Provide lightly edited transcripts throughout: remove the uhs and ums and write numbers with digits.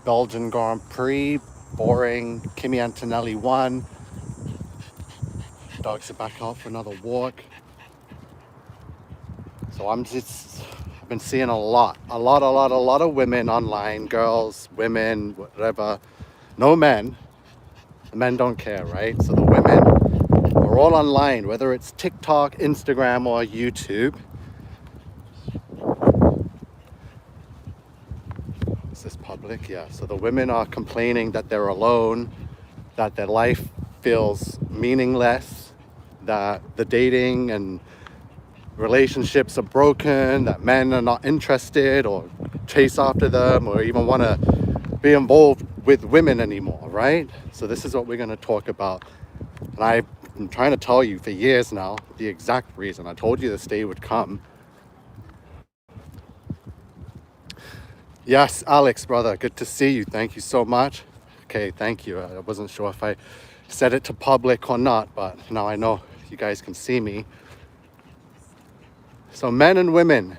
Belgian Grand Prix, boring. Kimi Antonelli won. Dogs are back out for another walk. So I've been seeing a lot of women online, girls, women, whatever. No men. The men don't care, right? So the women are all online, whether it's TikTok, Instagram, or YouTube. Is this public? Yeah. So the women are complaining that they're alone, that their life feels meaningless, that the dating and relationships are broken, that men are not interested or chase after them or even want to be involved with women anymore, right? So this is what we're going to talk about. And I've been trying to tell you for years now the exact reason. I told you this day would come. Yes, Alex, brother, good to see you. Thank you so much. Okay, thank you. I wasn't sure if I said it to public or not, but now I know you guys can see me. So men and women,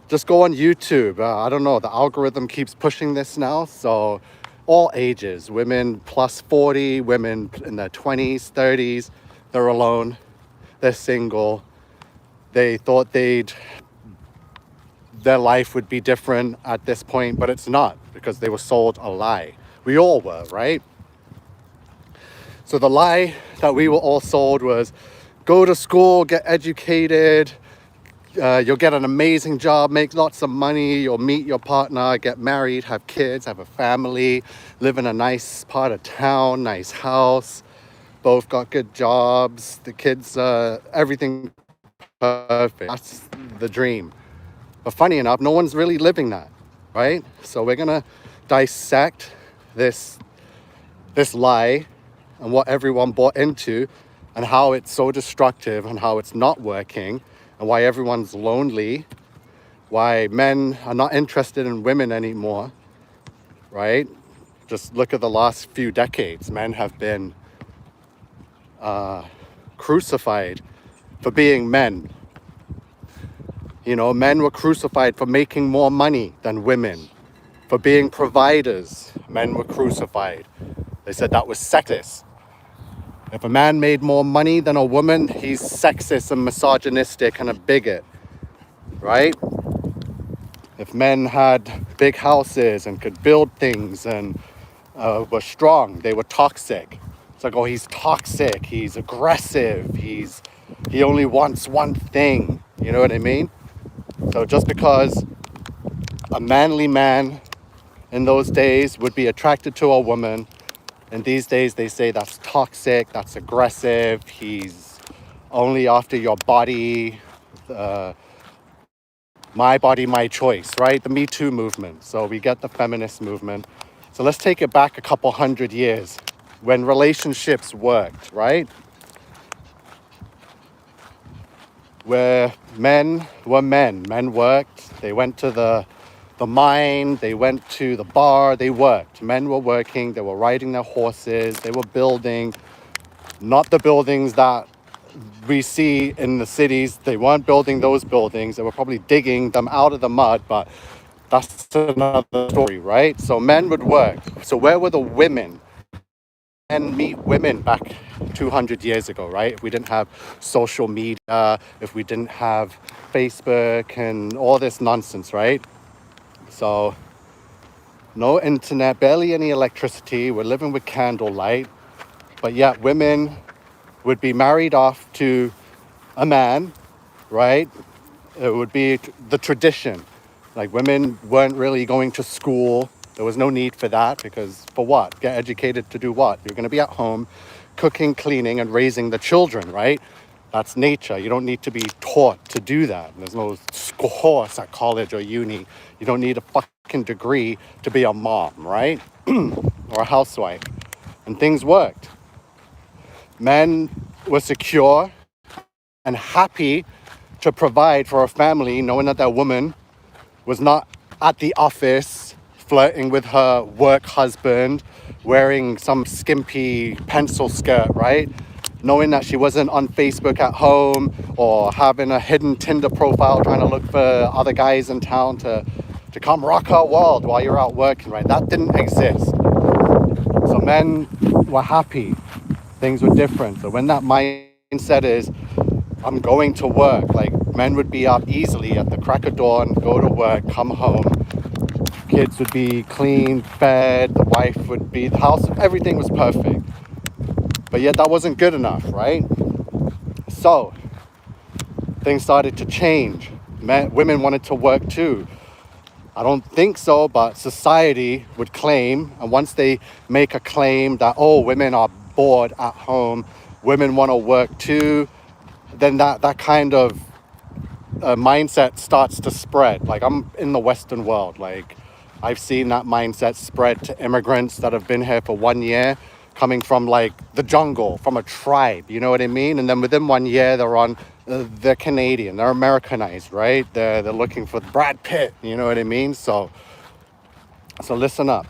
just go on YouTube. I don't know, the algorithm keeps pushing this now. So all ages, women plus 40, women in their 20s, 30s, they're alone, they're single. They thought their life would be different at this point, but it's not, because they were sold a lie. We all were, right? So the lie that we were all sold was go to school, get educated, you'll get an amazing job, make lots of money, you'll meet your partner, get married, have kids, have a family, live in a nice part of town, nice house, both got good jobs, the kids, everything perfect. That's the dream. But funny enough, no one's really living that, right? So we're gonna dissect this lie and what everyone bought into and how it's so destructive and how it's not working and why everyone's lonely, why men are not interested in women anymore, right? Just look at the last few decades. Men have been crucified for being men. You know, men were crucified for making more money than women, for being providers. Men were crucified. They said that was sexist. If a man made more money than a woman, he's sexist and misogynistic and a bigot, right? If men had big houses and could build things and were strong, they were toxic. It's like, oh, he's toxic, he's aggressive, he only wants one thing. You know what I mean? So just because a manly man in those days would be attracted to a woman, and these days they say that's toxic, that's aggressive, he's only after your body, my body, my choice, right? The Me Too movement. So we get the feminist movement. So let's take it back a couple hundred years when relationships worked, right? Where men were men. Men worked. They went to the mine. They went to the bar. They worked. Men were working. They were riding their horses. They were building. Not the buildings that we see in the cities. They weren't building those buildings. They were probably digging them out of the mud, but that's another story, right? So men would work. So where were the women? Men meet women back 200 years ago, right? If we didn't have social media, if we didn't have Facebook and all this nonsense, right? So no internet, barely any electricity. We're living with candlelight, but yet women would be married off to a man, right? It would be the tradition. Like women weren't really going to school. There was no need for that because for what? Get educated to do what? You're going to be at home cooking, cleaning, and raising the children, right? That's nature. You don't need to be taught to do that. There's no course at college or uni. You don't need a fucking degree to be a mom, right? Or a housewife. And things worked. Men were secure and happy to provide for a family, knowing that their woman was not at the office flirting with her work husband, wearing some skimpy pencil skirt, right? Knowing that she wasn't on Facebook at home or having a hidden Tinder profile trying to look for other guys in town to to come rock our world while you're out working, right? That didn't exist. So men were happy. Things were different. So when that mindset is, I'm going to work, like men would be up easily at the crack of dawn, go to work, come home. Kids would be clean, fed, the wife would be, the house, everything was perfect. But yet that wasn't good enough, right? So things started to change. Women wanted to work too. I don't think so, but society would claim, and once they make a claim that, oh, women are bored at home, women want to work too, then that kind of mindset starts to spread. Like, I'm in the Western world, like I've seen that mindset spread to immigrants that have been here for 1 year, coming from like the jungle, from a tribe, you know what I mean? And then within 1 year, they're Canadian, they're Americanized, right? They're looking for Brad Pitt, you know what I mean? So listen up.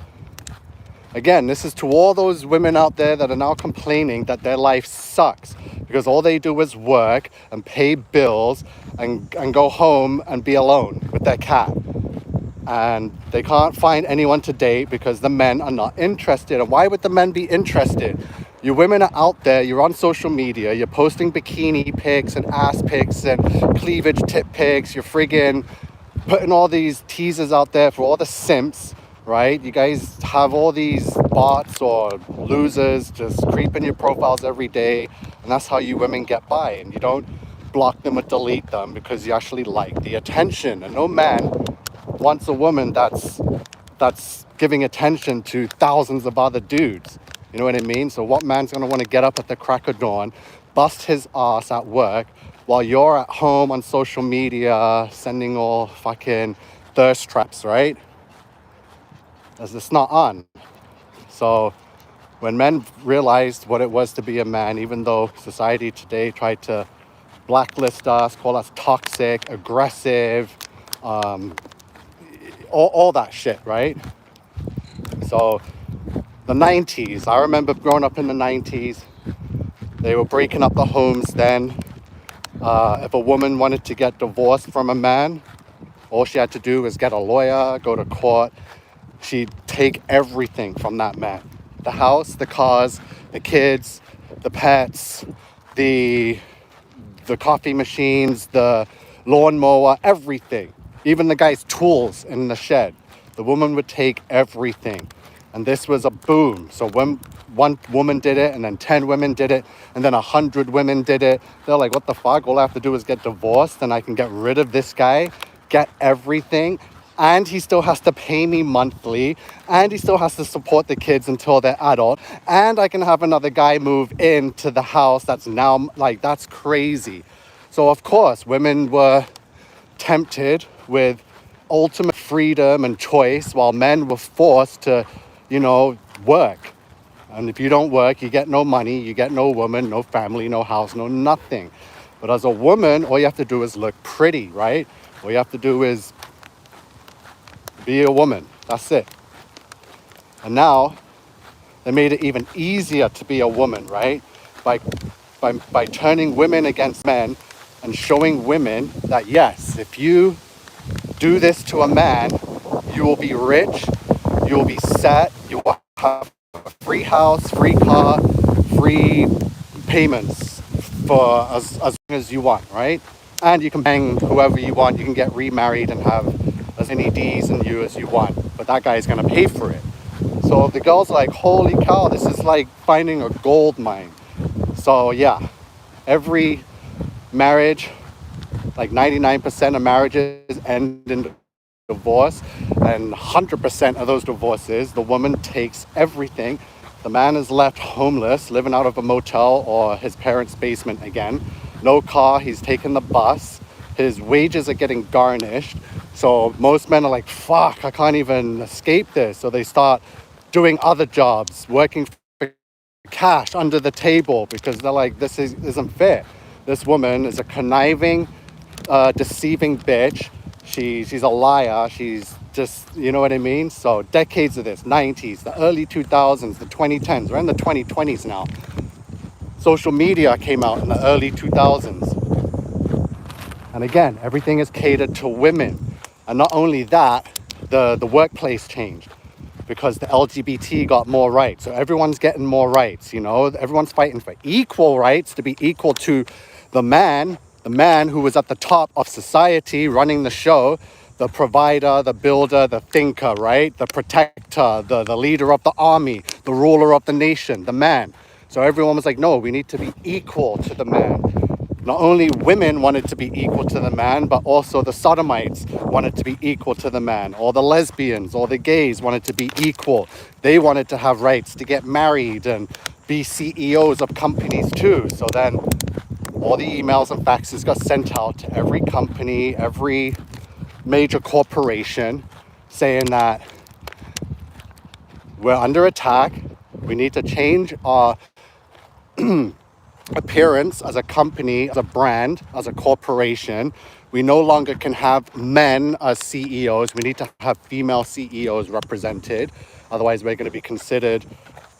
Again, this is to all those women out there that are now complaining that their life sucks because all they do is work and pay bills and go home and be alone with their cat. And they can't find anyone to date because the men are not interested. And why would the men be interested? You women are out there, you're on social media, you're posting bikini pics and ass pics and cleavage tip pics, you're friggin' putting all these teasers out there for all the simps, right? You guys have all these bots or losers just creeping your profiles every day, and that's how you women get by. And you don't block them or delete them because you actually like the attention. And no man wants a woman that's giving attention to thousands of other dudes. You know what I mean? So what man's gonna want to get up at the crack of dawn, bust his ass at work while you're at home on social media sending all fucking thirst traps, right? As it's not on. So when men realized what it was to be a man, even though society today tried to blacklist us, call us toxic, aggressive, all that shit, right? So the 90s, I remember growing up in the 90s, they were breaking up the homes then. If a woman wanted to get divorced from a man, all she had to do was get a lawyer, go to court. She'd take everything from that man. The house, the cars, the kids, the pets, the coffee machines, the lawnmower, everything. Even the guy's tools in the shed. The woman would take everything. And this was a boom. So when one woman did it, and then 10 women did it, and then 100 women did it, they're like, what the fuck? All I have to do is get divorced, and I can get rid of this guy, get everything, and he still has to pay me monthly, and he still has to support the kids until they're adult, and I can have another guy move into the house that's now, like, that's crazy. So of course, women were tempted with ultimate freedom and choice, while men were forced to, work. And if you don't work, you get no money, you get no woman, no family, no house, no nothing. But as a woman, all you have to do is look pretty, right? All you have to do is be a woman. That's it. And now they made it even easier to be a woman, right? By turning women against men and showing women that, yes, if you do this to a man, you will be rich, you will be set, you will have a free house, free car, free payments for as long as you want, right? And you can bang whoever you want, you can get remarried and have as many D's in you as you want, but that guy's gonna pay for it. So the girl's like, holy cow, this is like finding a gold mine. So yeah, every marriage, like 99% of marriages end in divorce, and 100% of those divorces, the woman takes everything. The man is left homeless, living out of a motel or his parents' basement again. No car, he's taking the bus. His wages are getting garnished. So most men are like, fuck, I can't even escape this. So they start doing other jobs, working for cash under the table, because they're like, this isn't fair. This woman is a conniving, deceiving bitch. She's a liar. She's just, you know what I mean? So decades of this, 90s, the early 2000s, the 2010s. We're in the 2020s now. Social media came out in the early 2000s. And again, everything is catered to women. And not only that, the workplace changed because the LGBT got more rights. So everyone's getting more rights, you know. Everyone's fighting for equal rights to be equal to the man who was at the top of society running the show, the provider, the builder, the thinker, right? The protector, the leader of the army, the ruler of the nation, the man. So everyone was like, no, we need to be equal to the man. Not only women wanted to be equal to the man, but also the sodomites wanted to be equal to the man, or the lesbians or the gays wanted to be equal. They wanted to have rights to get married and be CEOs of companies too. So then all the emails and faxes got sent out to every company, every major corporation, saying that we're under attack. We need to change our appearance as a company, as a brand, as a corporation. We no longer can have men as CEOs. We need to have female CEOs represented. Otherwise, we're going to be considered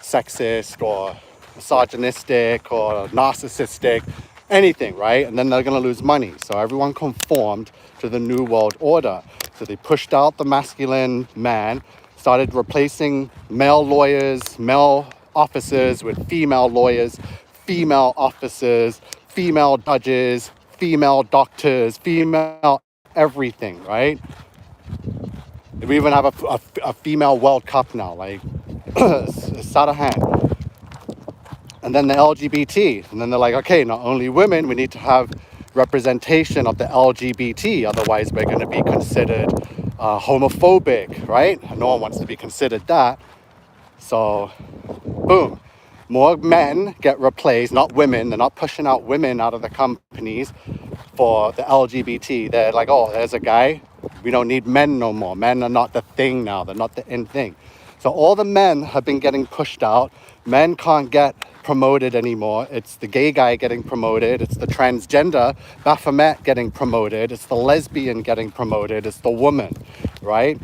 sexist or misogynistic or narcissistic, anything, right? And then they're going to lose money. So everyone conformed to the New World Order. So they pushed out the masculine man, started replacing male lawyers, male officers with female lawyers, female officers, female judges, female doctors, female everything, right? We even have a female World Cup now, like, it's out of hand. And then the LGBT, and then they're like, okay, not only women, we need to have representation of the LGBT, otherwise we're going to be considered homophobic, right? No one wants to be considered that. So, boom. More men get replaced, not women. They're not pushing out women out of the companies for the LGBT. They're like, oh, there's a guy. We don't need men no more. Men are not the thing now. They're not the in thing. So all the men have been getting pushed out. Men can't get promoted anymore. It's the gay guy getting promoted. It's the transgender Baphomet getting promoted. It's the lesbian getting promoted. It's the woman, right?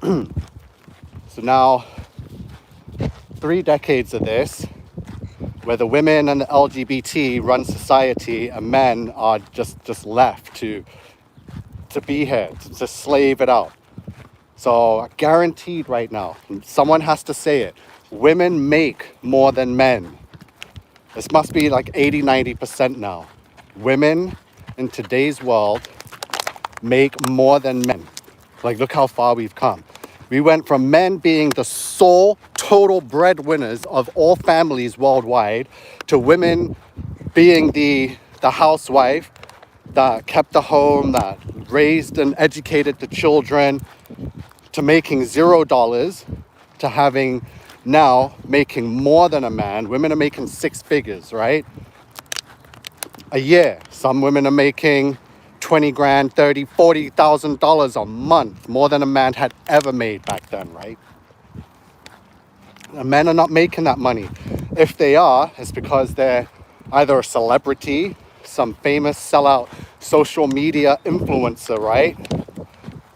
So now, 3 decades of this, where the women and the LGBT run society and men are just left to be here, to slave it out. So guaranteed right now, someone has to say it, women make more than men. This must be like 80-90% now. Women in today's world make more than men. Like, look how far we've come. We went from men being the sole total breadwinners of all families worldwide to women being the housewife that kept the home, that raised and educated the children, to making $0, to having now making more than a man. Women are making 6 figures, right? A year. Some women are making 20 grand, 30, $40,000 a month, more than a man had ever made back then, right? And men are not making that money. If they are, it's because they're either a celebrity, some famous sellout social media influencer, right?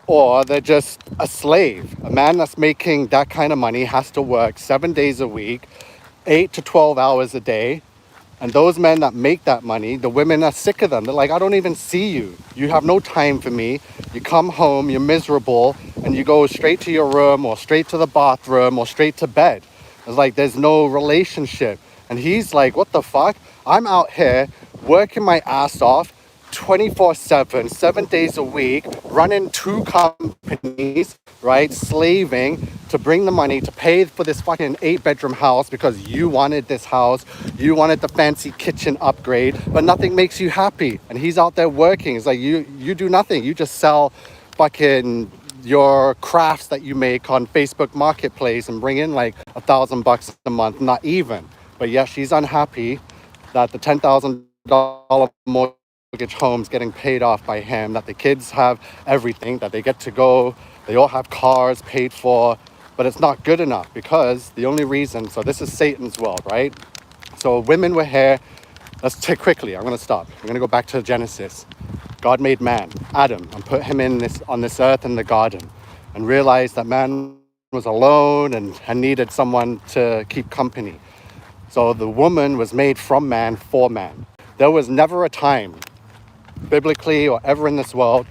Or they're just a slave. A man that's making that kind of money has to work 7 days a week, 8 to 12 hours a day. And those men that make that money, the women are sick of them. They're like, I don't even see you. You have no time for me. You come home, you're miserable, and you go straight to your room or straight to the bathroom or straight to bed. It's like there's no relationship. And he's like, what the fuck? I'm out here working my ass off 24/7, 7 days a week, running 2 companies, right? Slaving to bring the money to pay for this fucking 8-bedroom house because you wanted this house, you wanted the fancy kitchen upgrade, but nothing makes you happy. And he's out there working. It's like you do nothing. You just sell fucking your crafts that you make on Facebook Marketplace and bring in like $1,000 a month, not even. But yeah, she's unhappy that the $10,000 mortgage home's getting paid off by him, that the kids have everything, that they get to go, they all have cars paid for, but it's not good enough because the only reason, so this is Satan's world, right? So women were here. Let's take quickly, I'm going to stop. I'm going to go back to Genesis. God made man, Adam, and put him on this earth in the garden, and realized that man was alone and needed someone to keep company. So the woman was made from man for man. There was never a time, biblically or ever in this world,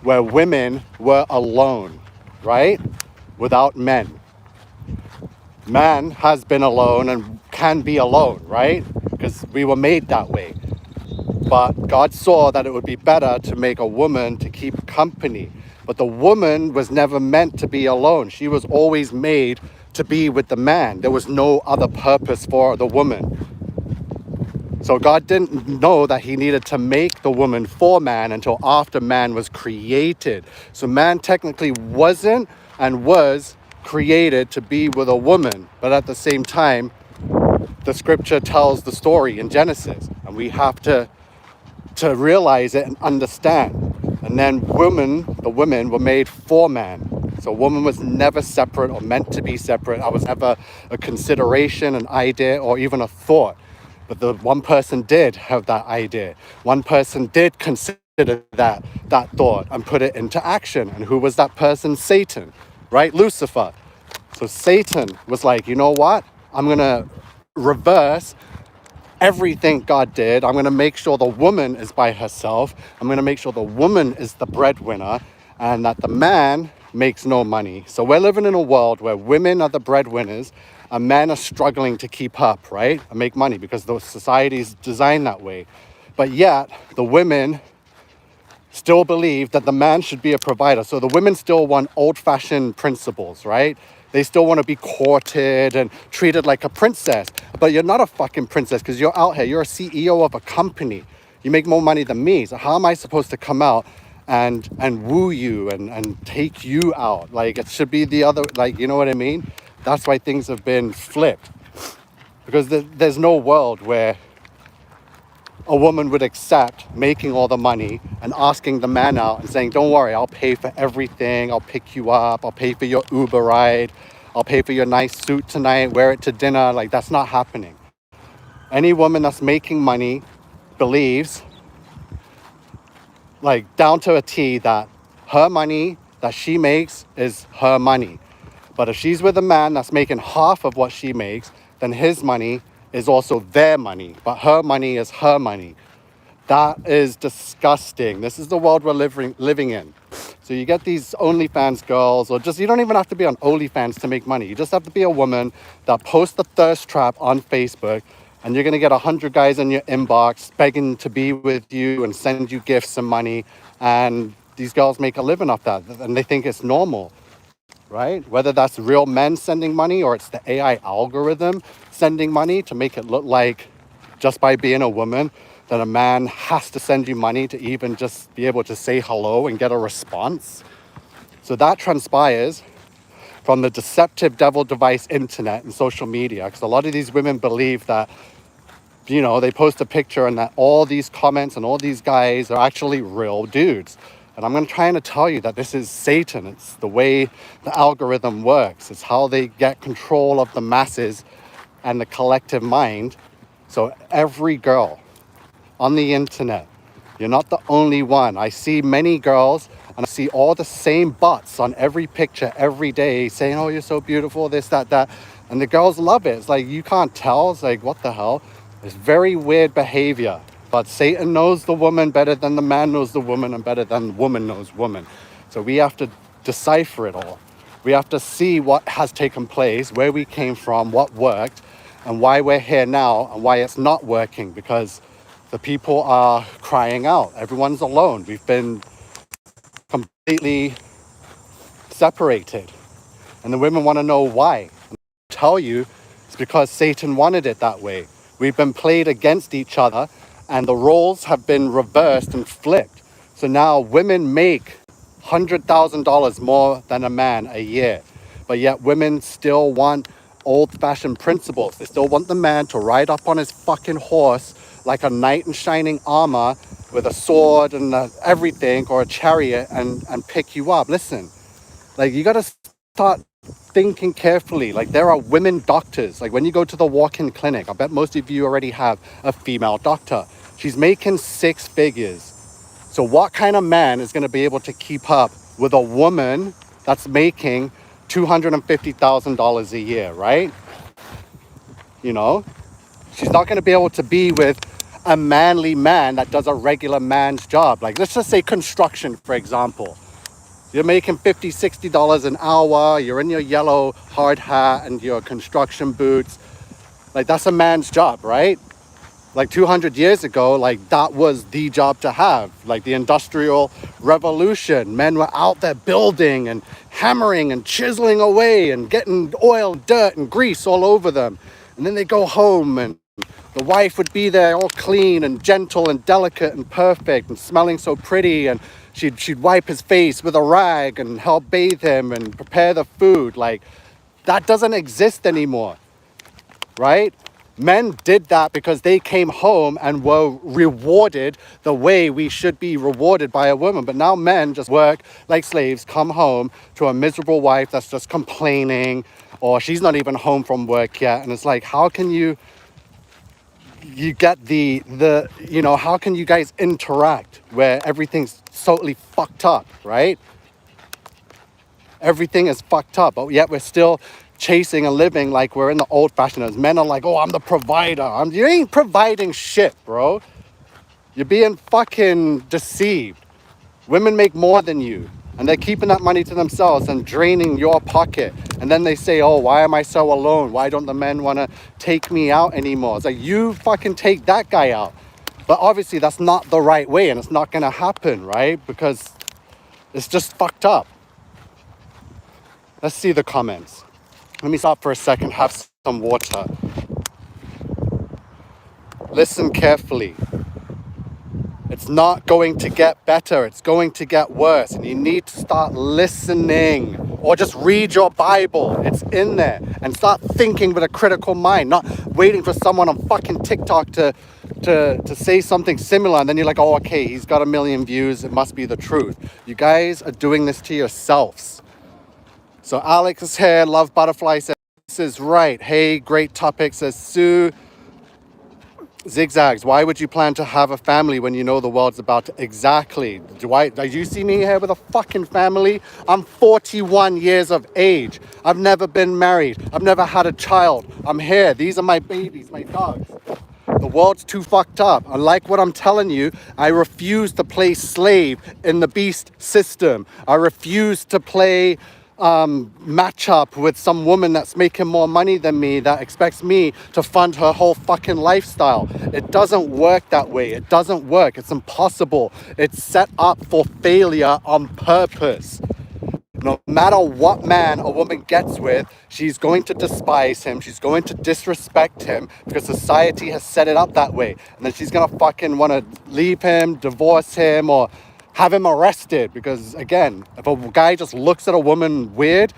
where women were alone, right? Without men. Man has been alone and can be alone, right? Because we were made that way. But God saw that it would be better to make a woman to keep company. But the woman was never meant to be alone. She was always made to be with the man. There was no other purpose for the woman. So God didn't know that he needed to make the woman for man until after man was created. So man technically wasn't and was created to be with a woman. But at the same time, the scripture tells the story in Genesis. And we have to realize it and understand. And then the women were made for man. So woman was never separate or meant to be separate. That was never a consideration, an idea, or even a thought. But the one person did have that idea. One person did consider that thought and put it into action. And who was that person? Satan, right? Lucifer. So Satan was like, you know what? I'm going to reverse everything God did. I'm going to make sure the woman is by herself. I'm going to make sure the woman is the breadwinner and that the man makes no money. So we're living in a world where women are the breadwinners and men are struggling to keep up, right? And make money because the society is designed that way. But yet the women still believe that the man should be a provider. So the women still want old-fashioned principles, right? They still want to be courted and treated like a princess. But you're not a fucking princess because you're out here. You're a CEO of a company. You make more money than me. So how am I supposed to come out and woo you and take you out? Like, it should be the other, like, you know what I mean? That's why things have been flipped. Because there's no world where a woman would accept making all the money and asking the man out and saying, don't worry, I'll pay for everything. I'll pick you up. I'll pay for your Uber ride. I'll pay for your nice suit tonight. Wear it to dinner. Like, that's not happening. Any woman that's making money believes, like down to a T, that her money that she makes is her money. But if she's with a man that's making half of what she makes, then his money is also their money, but her money is her money. That is disgusting. This is the world we're living in. So you get these OnlyFans girls, or just, you don't even have to be on OnlyFans to make money. You just have to be a woman that posts the thirst trap on Facebook, and you're gonna get 100 guys in your inbox begging to be with you and send you gifts and money. And these girls make a living off that, and they think it's normal. Right? Whether that's real men sending money or it's the AI algorithm sending money to make it look like just by being a woman that a man has to send you money to even just be able to say hello and get a response. So that transpires from the deceptive devil device internet and social media, because a lot of these women believe that, you know, they post a picture and that all these comments and all these guys are actually real dudes. And I'm trying to tell you that this is Satan. It's the way the algorithm works. It's how they get control of the masses and the collective mind. So every girl on the internet, you're not the only one. I see many girls and I see all the same butts on every picture every day saying, oh, you're so beautiful, this, that. And the girls love it. It's like, you can't tell. It's like, what the hell? It's very weird behavior. But Satan knows the woman better than the man knows the woman and better than the woman knows woman. So we have to decipher it all. We have to see what has taken place, where we came from, what worked, and why we're here now and why it's not working, because the people are crying out. Everyone's alone. We've been completely separated. And the women want to know why. And I tell you, it's because Satan wanted it that way. We've been played against each other, and the roles have been reversed and flipped. So now women make $100,000 more than a man a year. But yet women still want old-fashioned principles. They still want the man to ride up on his fucking horse like a knight in shining armor with a sword and everything, or a chariot, and pick you up. Listen, like, you gotta start thinking carefully. Like, there are women doctors. Like, when you go to the walk-in clinic, I bet most of you already have a female doctor. She's making 6 figures. So what kind of man is going to be able to keep up with a woman that's making $250,000 a year, right? You know, she's not going to be able to be with a manly man that does a regular man's job. Like, let's just say construction, for example. You're making $50, $60 an hour. You're in your yellow hard hat and your construction boots. Like, that's a man's job, right? Like 200 years ago, like that was the job to have. Like the Industrial Revolution, men were out there building and hammering and chiseling away and getting oil, dirt, and grease all over them. And then they go home and the wife would be there all clean and gentle and delicate and perfect and smelling so pretty, and she'd wipe his face with a rag and help bathe him and prepare the food. Like, that doesn't exist anymore, right? Men did that because they came home and were rewarded the way we should be rewarded by a woman. But now men just work like slaves, come home to a miserable wife that's just complaining, or she's not even home from work yet. And it's like, how can you get how can you guys interact where everything's totally fucked up, right? Everything is fucked up, but yet we're still chasing a living like we're in the old fashioned. As men are like, oh, I'm the provider. You ain't providing shit, bro. You're being fucking deceived. Women make more than you, and they're keeping that money to themselves and draining your pocket. And then they say, oh, why am I so alone? Why don't the men want to take me out anymore? It's like, you fucking take that guy out. But obviously that's not the right way, and it's not going to happen, right? Because it's just fucked up. Let's see the comments. Let me stop for a second, have some water. Listen carefully. It's not going to get better. It's going to get worse. And you need to start listening. Or just read your Bible. It's in there. And start thinking with a critical mind. Not waiting for someone on fucking TikTok to say something similar. And then you're like, oh, okay, he's got 1 million views. It must be the truth. You guys are doing this to yourselves. So Alex is here. Love Butterfly says, this is right. Hey, great topic, says Sue. Zigzags, why would you plan to have a family when you know the world's about to... Exactly. Do you see me here with a fucking family? I'm 41 years of age. I've never been married. I've never had a child. I'm here. These are my babies, my dogs. The world's too fucked up. I like what I'm telling you. I refuse to play slave in the beast system. I refuse to play match up with some woman that's making more money than me that expects me to fund her whole fucking lifestyle. It doesn't work that way. It doesn't work. It's impossible. It's set up for failure on purpose. No matter what man a woman gets with, she's going to despise him. She's going to disrespect him because society has set it up that way. And then she's going to fucking want to leave him, divorce him, or have him arrested. Because again, if a guy just looks at a woman weird,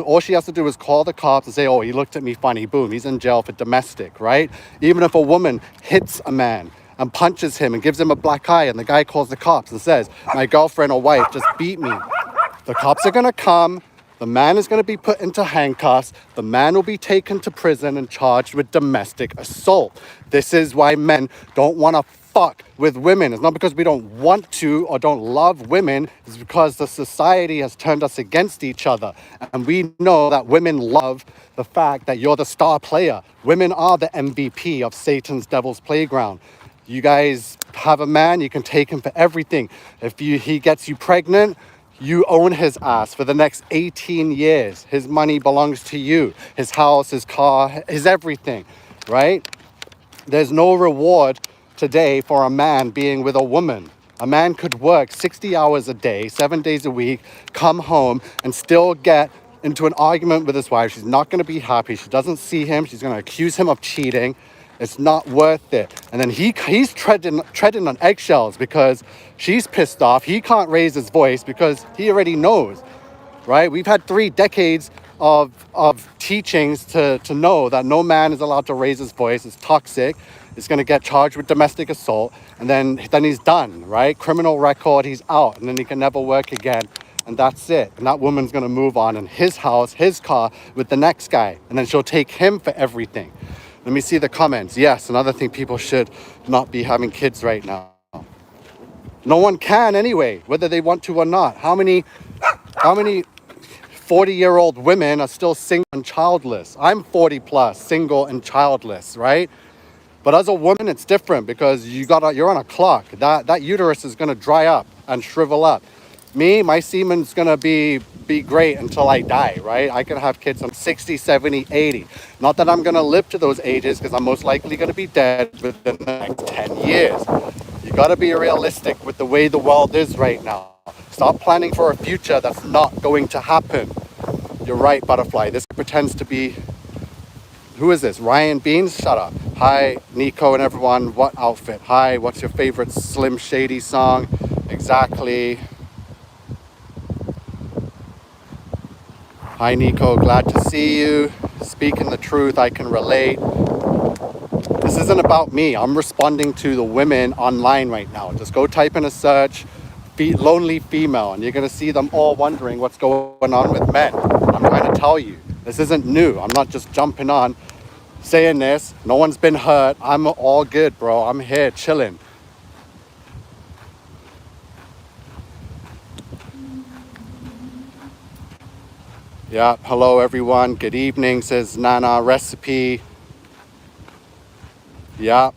all she has to do is call the cops and say, oh, he looked at me funny. Boom, he's in jail for domestic, right? Even if a woman hits a man and punches him and gives him a black eye and the guy calls the cops and says, my girlfriend or wife just beat me. The cops are going to come. The man is going to be put into handcuffs. The man will be taken to prison and charged with domestic assault. This is why men don't want to fuck with women. It's not because we don't want to or don't love women. It's because the society has turned us against each other. And we know that women love the fact that you're the star player. Women are the MVP of Satan's devil's playground. You guys have a man, you can take him for everything. If he gets you pregnant, you own his ass for the next 18 years. His money belongs to you. His house, his car, his everything, right? There's no reward today for a man being with a woman. A man could work 60 hours a day, 7 days a week, come home and still get into an argument with his wife. She's not going to be happy. She doesn't see him. She's going to accuse him of cheating. It's not worth it. And then he's treading on eggshells because she's pissed off. He can't raise his voice because he already knows, right? We've had 3 decades of teachings to know that no man is allowed to raise his voice. It's toxic. It's going to get charged with domestic assault. And then he's done, right? Criminal record, he's out. And then he can never work again. And that's it. And that woman's going to move on in his house, his car with the next guy. And then she'll take him for everything. Let me see the comments. Yes, another thing, people should not be having kids right now. No one can anyway, whether they want to or not. How many 40-year-old women are still single and childless? I'm 40 plus, single and childless, right? But as a woman, it's different because you're on a clock. That uterus is gonna dry up and shrivel up. Me, my semen's gonna be great until I die, right? I could have kids. I'm 60, 70, 80. Not that I'm gonna live to those ages because I'm most likely gonna be dead within the next 10 years. You gotta be realistic with the way the world is right now. Stop planning for a future that's not going to happen. You're right, Butterfly. This pretends to be... Who is this? Ryan Beans? Shut up. Hi, Nico and everyone. What outfit? Hi, what's your favorite Slim Shady song? Exactly. Hi, Nico. Glad to see you. Speaking the truth, I can relate. This isn't about me. I'm responding to the women online right now. Just go type in a search, lonely female, and you're going to see them all wondering what's going on with men. I'm trying to tell you, this isn't new. I'm not just jumping on saying this. No one's been hurt. I'm all good, bro. I'm here chilling. Yeah, hello everyone. Good evening, says Nana Recipe. Yeah.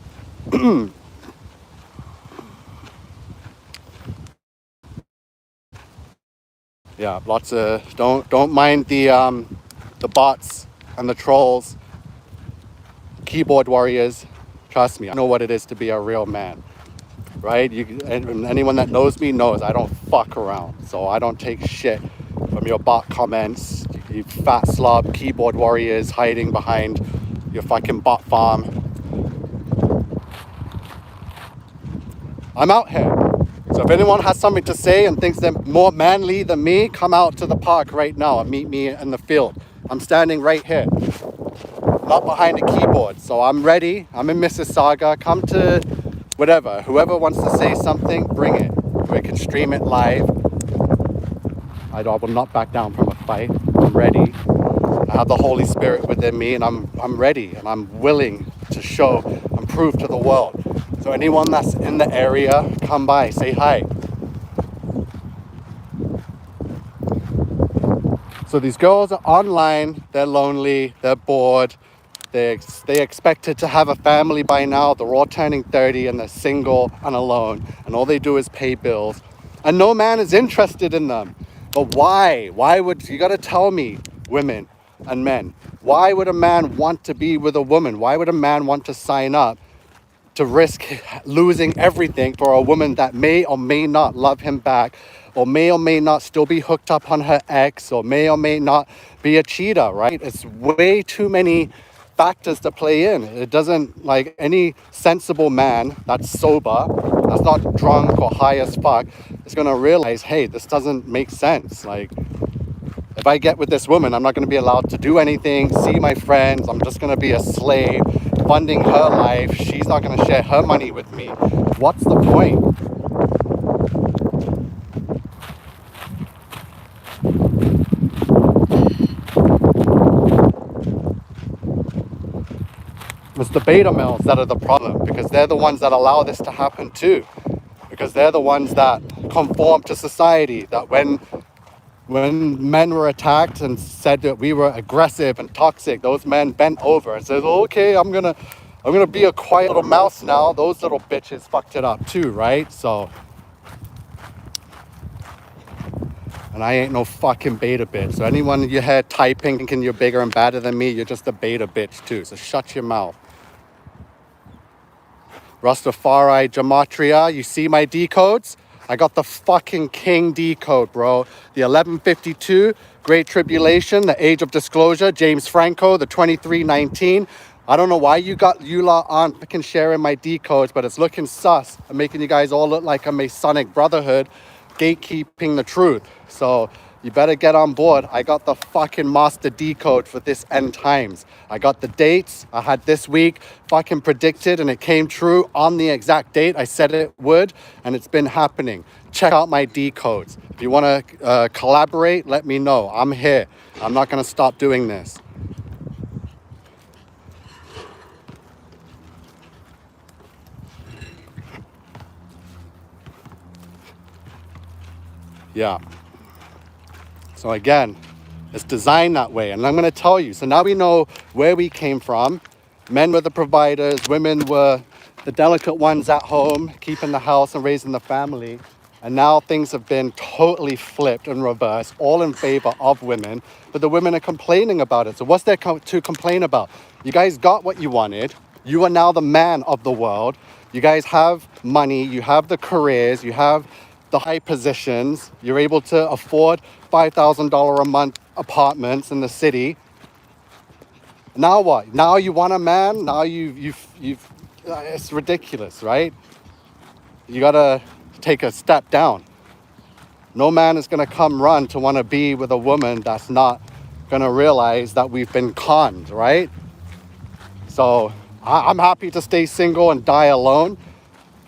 Yeah, lots of don't mind the bots and the trolls, keyboard warriors. Trust me, I know what it is to be a real man, right? And anyone that knows me knows I don't fuck around. So I don't take shit from your bot comments, you fat slob keyboard warriors hiding behind your fucking bot farm. I'm out here. So if anyone has something to say and thinks they're more manly than me, come out to the park right now and meet me in the field. I'm standing right here, not behind a keyboard. So I'm ready. I'm in Mississauga. Come to whatever. Whoever wants to say something, bring it. We can stream it live. I will not back down from a fight. I'm ready. I have the Holy Spirit within me, and I'm ready, and I'm willing to show and prove to the world. So anyone that's in the area, come by, say hi. So these girls are online, they're lonely, they're bored, they expected to have a family by now, they're all turning 30 and they're single and alone, and all they do is pay bills. And no man is interested in them. But why? Why would, you gotta tell me, women and men, why would a man want to be with a woman? Why would a man want to sign up to risk losing everything for a woman that may or may not love him back, or may not still be hooked up on her ex, or may not be a cheater, right? It's way too many factors to play in. It doesn't, like, any sensible man that's sober, that's not drunk or high as fuck, is gonna realize, hey, this doesn't make sense. Like, if I get with this woman, I'm not going to be allowed to do anything, see my friends. I'm just going to be a slave, funding her life. She's not going to share her money with me. What's the point? It's the beta males that are the problem, because they're the ones that allow this to happen too. Because they're the ones that conform to society, that when men were attacked and said that we were aggressive and toxic, those men bent over and said, okay, I'm gonna be a quiet little mouse now. Those little bitches fucked it up too, right? So, and I ain't no fucking beta bitch. So anyone in your head typing thinking you're bigger and badder than me, you're just a beta bitch too. So shut your mouth. Rastafari Gematria, you see my decodes? I got the fucking king decode, bro. The 1152, Great Tribulation, the Age of Disclosure, James Franco, the 2319. I don't know why you lot aren't fucking sharing my decodes, but it's looking sus. I'm making you guys all look like a Masonic Brotherhood, gatekeeping the truth. So you better get on board. I got the fucking master decode for this end times. I got the dates. I had this week fucking predicted, and it came true on the exact date I said it would, and it's been happening. Check out my decodes. If you want to collaborate, let me know. I'm here. I'm not going to stop doing this. Yeah. So again, it's designed that way. And I'm going to tell you. So now we know where we came from. Men were the providers, women were the delicate ones at home, keeping the house and raising the family. And now things have been totally flipped and reversed, all in favor of women, but the women are complaining about it. So what's there to complain about? You guys got what you wanted. You are now the man of the world. You guys have money, you have the careers, you have the high positions. You're able to afford $5,000 a month apartments in the city. Now what? Now you want a man? Now you've it's ridiculous, right? You gotta take a step down. No man is gonna come run to want to be with a woman that's not gonna realize that we've been conned, right? So I'm happy to stay single and die alone.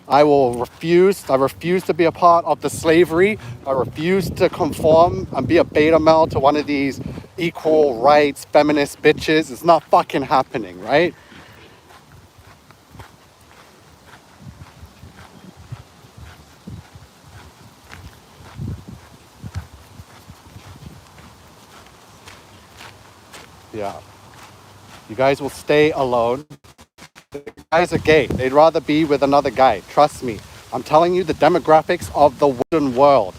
I refuse to be a part of the slavery. I refuse to conform and be a beta male to one of these equal rights feminist bitches. It's not fucking happening, right? Yeah. You guys will stay alone. Guys are gay. They'd rather be with another guy. Trust me. I'm telling you the demographics of the wooden world.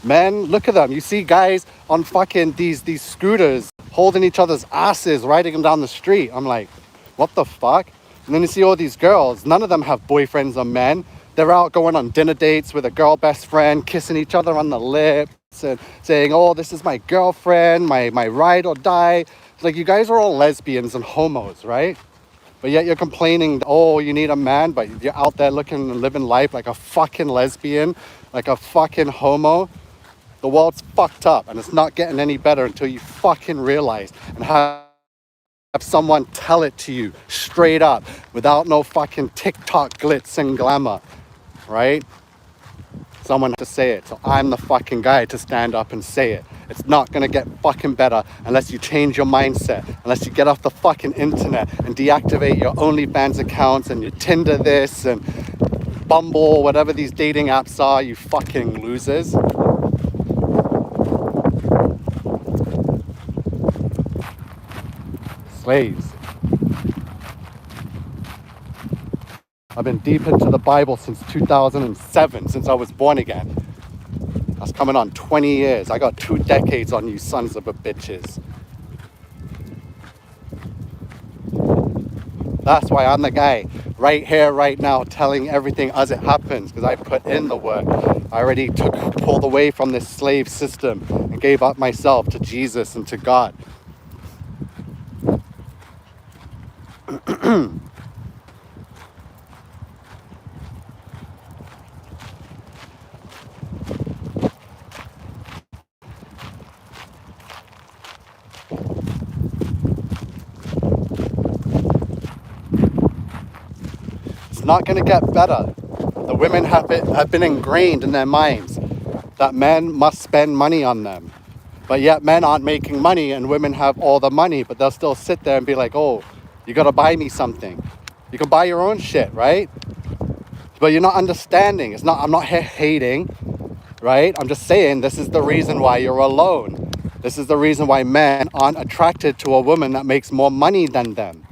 Men, look at them. You see guys on fucking these scooters holding each other's asses, riding them down the street. I'm like, what the fuck? And then you see all these girls. None of them have boyfriends or men. They're out going on dinner dates with a girl best friend, kissing each other on the lips and saying, oh, this is my girlfriend, my ride or die. It's like, you guys are all lesbians and homos, right? But yet you're complaining, oh, you need a man, but you're out there looking and living life like a fucking lesbian, like a fucking homo. The world's fucked up and it's not getting any better until you fucking realize and have someone tell it to you straight up without no fucking TikTok glitz and glamour, right? Someone has to say it. So I'm the fucking guy to stand up and say it. It's not gonna get fucking better unless you change your mindset, unless you get off the fucking internet and deactivate your OnlyFans accounts and your Tinder this and Bumble, whatever these dating apps are, you fucking losers. Slaves. I've been deep into the Bible since 2007, since I was born again. That's coming on 20 years. I got 2 decades on you sons of a bitches. That's why I'm the guy right here, right now, telling everything as it happens, because I put in the work. I already pulled away from this slave system and gave up myself to Jesus and to God. It's not going to get better. The women have been ingrained in their minds that men must spend money on them. But yet men aren't making money and women have all the money, but they'll still sit there and be like, oh, you got to buy me something. You can buy your own shit, right? But you're not understanding. I'm not hating, right? I'm just saying this is the reason why you're alone. This is the reason why men aren't attracted to a woman that makes more money than them.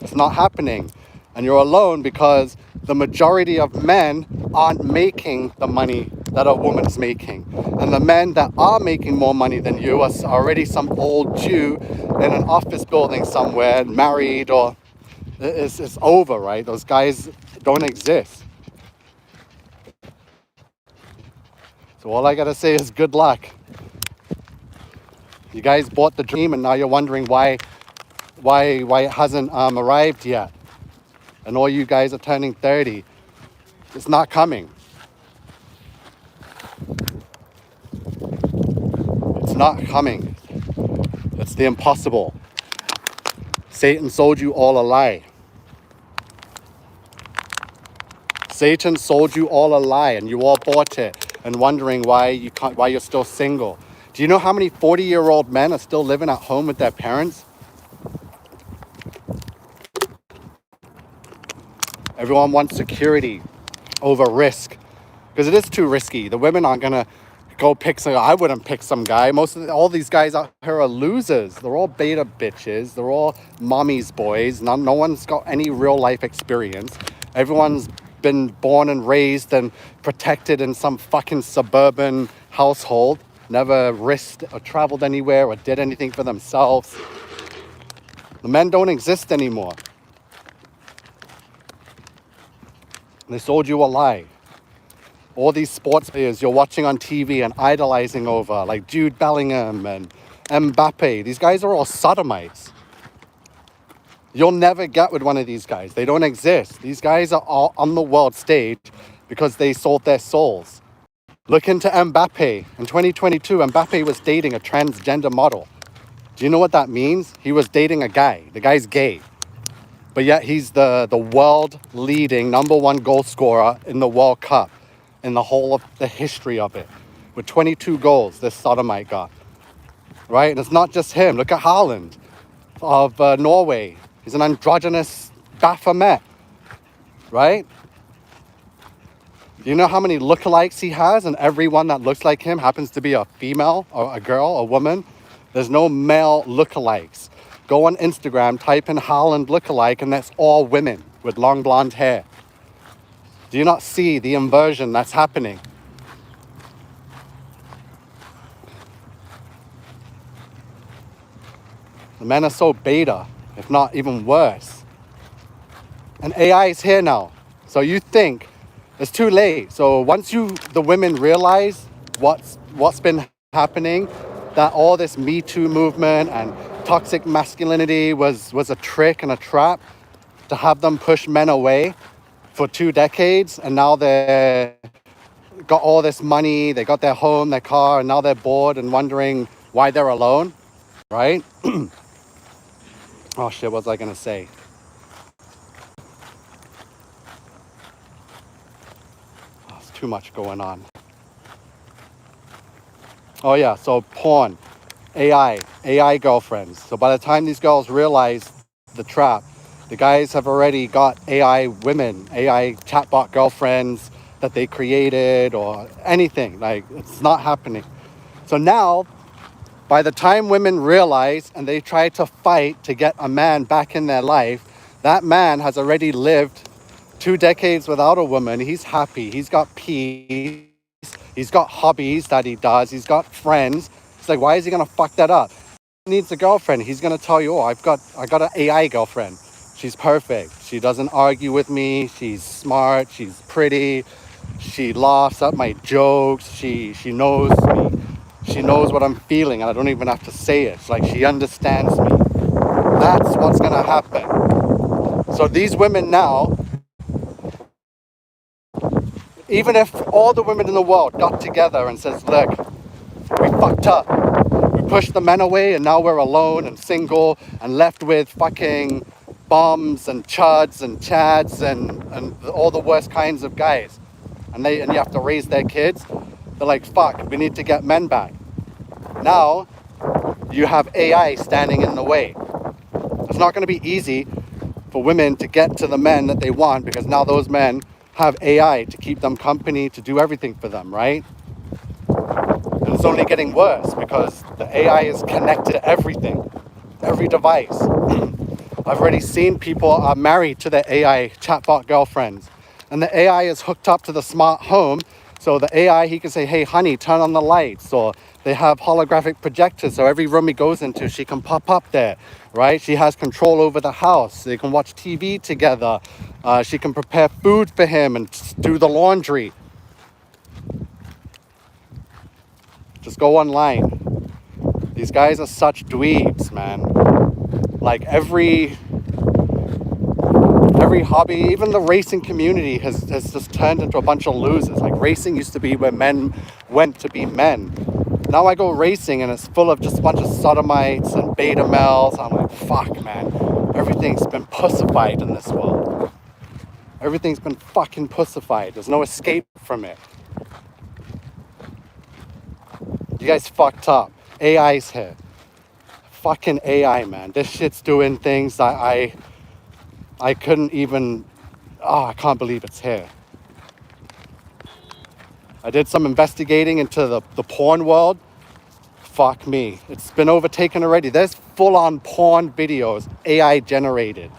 It's not happening. And you're alone because the majority of men aren't making the money that a woman's making. And the men that are making more money than you are already some old Jew in an office building somewhere, married, or it's over, right? Those guys don't exist. So all I gotta say is good luck. You guys bought the dream and now you're wondering why it hasn't arrived yet. And all you guys are turning 30. It's not coming. It's not coming. It's the impossible. Satan sold you all a lie. Satan sold you all a lie and you all bought it and wondering why you're still single. Do you know how many 40-year-old men are still living at home with their parents? Everyone wants security over risk because it is too risky. The women aren't going to go pick some. I wouldn't pick some guy. All these guys out here are losers. They're all beta bitches. They're all mommy's boys. No one's got any real life experience. Everyone's been born and raised and protected in some fucking suburban household. Never risked or traveled anywhere or did anything for themselves. The men don't exist anymore. They sold you a lie. All these sports players you're watching on TV and idolizing over, like Jude Bellingham and Mbappe, these guys are all sodomites. You'll never get with one of these guys. They don't exist. These guys are all on the world stage because they sold their souls. Look into Mbappe. In 2022, Mbappe was dating a transgender model. Do you know what that means? He was dating a guy. The guy's gay. But yet he's the world leading #1 goal scorer in the World Cup in the whole of the history of it. With 22 goals, this sodomite got. Right? And it's not just him. Look at Haaland of Norway. He's an androgynous Baphomet. Right? Do you know how many lookalikes he has? And everyone that looks like him happens to be a female or a girl, a woman. There's no male lookalikes. Go on Instagram, type in Haaland lookalike, and that's all women with long blonde hair. Do you not see the inversion that's happening? The men are so beta, if not even worse. And AI is here now. So you think it's too late. So once the women realize what's been happening, that all this Me Too movement and toxic masculinity was a trick and a trap to have them push men away for 2 decades, and now they got all this money, they got their home, their car, and now they're bored and wondering why they're alone, right? Oh shit, what was I gonna say? Oh, it's too much going on. Oh yeah, so porn, AI girlfriends. So by the time these girls realize the trap, the guys have already got AI women, AI chatbot girlfriends that they created or anything. Like, it's not happening. So now, by the time women realize and they try to fight to get a man back in their life, that man has already lived 2 decades without a woman. He's happy. He's got peace. He's got hobbies that he does. He's got friends. It's like, why is he going to fuck that up? He needs a girlfriend. He's going to tell you, oh, I got an AI girlfriend. She's perfect. She doesn't argue with me. She's smart. She's pretty. She laughs at my jokes. She knows me. She knows what I'm feeling, and I don't even have to say it. It's like she understands me. That's what's going to happen. So these women now, even if all the women in the world got together and says, look, we fucked up. We pushed the men away, and now we're alone and single and left with fucking bums and chuds and chads and all the worst kinds of guys, and you have to raise their kids. They're like, fuck, we need to get men back. Now you have AI standing in the way. It's not going to be easy for women to get to the men that they want, because now those men have AI to keep them company, to do everything for them, right? And it's only getting worse because the AI is connected to everything, every device. I've already seen people are married to their AI chatbot girlfriends, and the AI is hooked up to the smart home. So the AI, he can say, hey, honey, turn on the lights. Or they have holographic projectors, so every room he goes into, she can pop up there, right? She has control over the house. They can watch TV together. She can prepare food for him and do the laundry. Just go online. These guys are such dweebs, man. Like every hobby, even the racing community has just turned into a bunch of losers. Like, racing used to be where men went to be men. Now I go racing and it's full of just a bunch of sodomites and beta males. I'm like, fuck, man. Everything's been pussified in this world. Everything's been fucking pussified. There's no escape from it. You guys fucked up. AI's here. Fucking AI, man. This shit's doing things that I couldn't even... Oh, I can't believe it's here. I did some investigating into the porn world. Fuck me. It's been overtaken already. There's full-on porn videos, AI generated.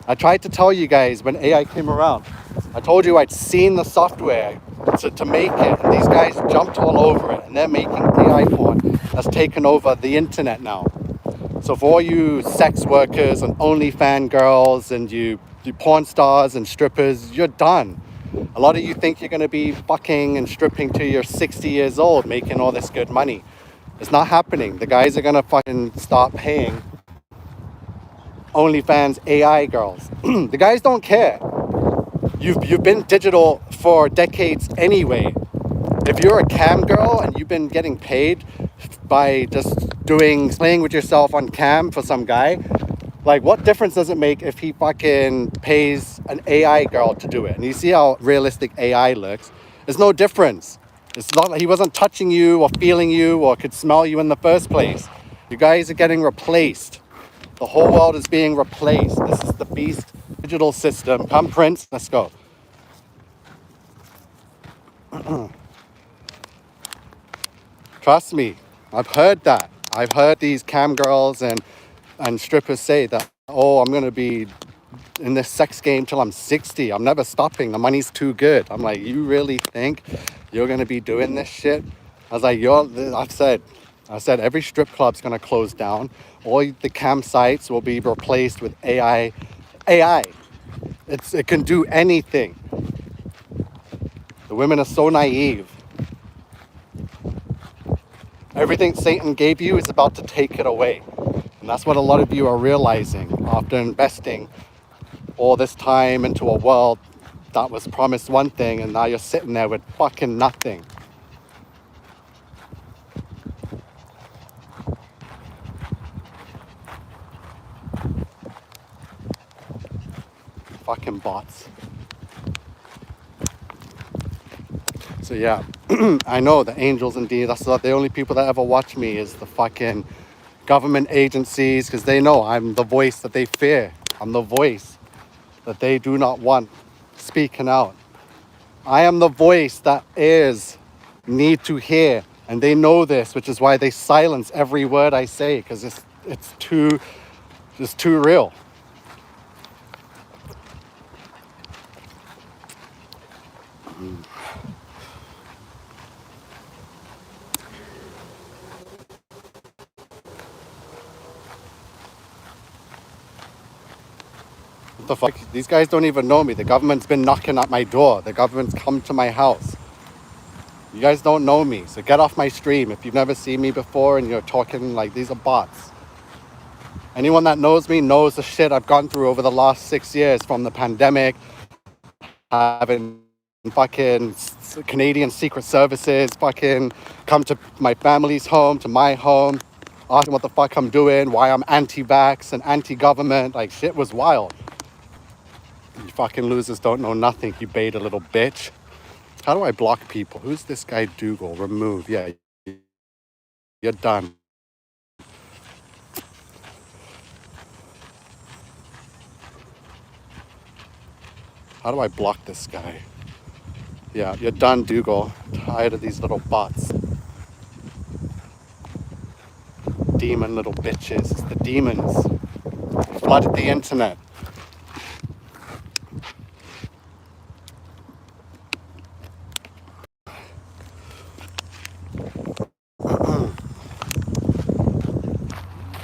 I tried to tell you guys when AI came around. I told you I'd seen the software to make it. And these guys jumped all over it. And they're making AI porn that's taken over the internet now. So for all you sex workers and OnlyFans girls and you porn stars and strippers, you're done. A lot of you think you're going to be fucking and stripping till you're 60 years old, making all this good money. It's not happening. The guys are going to fucking start paying OnlyFans AI girls. The guys don't care. You've been digital for decades anyway. If you're a cam girl and you've been getting paid by just playing with yourself on cam for some guy, like what difference does it make if he fucking pays an AI girl to do it? And you see how realistic AI looks. There's no difference. It's not like he wasn't touching you or feeling you or could smell you in the first place. You guys are getting replaced. The whole world is being replaced. This is the beast digital system. Come, Prince, let's go. Trust me, I've heard that. I've heard these cam girls and strippers say that, oh, I'm going to be in this sex game till I'm 60. I'm never stopping. The money's too good. I'm like, you really think you're going to be doing this shit? I was like, I said every strip club's going to close down. All the campsites will be replaced with AI. It can do anything. The women are so naive. Everything Satan gave you is about to take it away. And that's what a lot of you are realizing after investing all this time into a world that was promised one thing, and now you're sitting there with fucking nothing. Fucking bots. So yeah, I know the angels and demons, that's not the only people that ever watch me is the fucking government agencies, because they know I'm the voice that they fear. I'm the voice that they do not want speaking out. I am the voice that heirs need to hear, and they know this, which is why they silence every word I say, because it's too real. What the fuck? These guys don't even know me. The government's been knocking at my door. The government's come to my house. You guys don't know me, so get off my stream. If you've never seen me before and you're talking like these are bots. Anyone that knows me knows the shit I've gone through over the last 6 years, from the pandemic, having fucking Canadian Secret Services fucking come to my family's home, to my home, asking what the fuck I'm doing, why I'm anti-vax and anti-government. Like, shit was wild. You fucking losers don't know nothing, you beta little bitch. How do I block people? Who's this guy Dougal? Remove. Yeah, you're done. How do I block this guy? Yeah, you're done, Dougal. Tired of these little bots. Demon little bitches. It's the demons. Flooded the internet.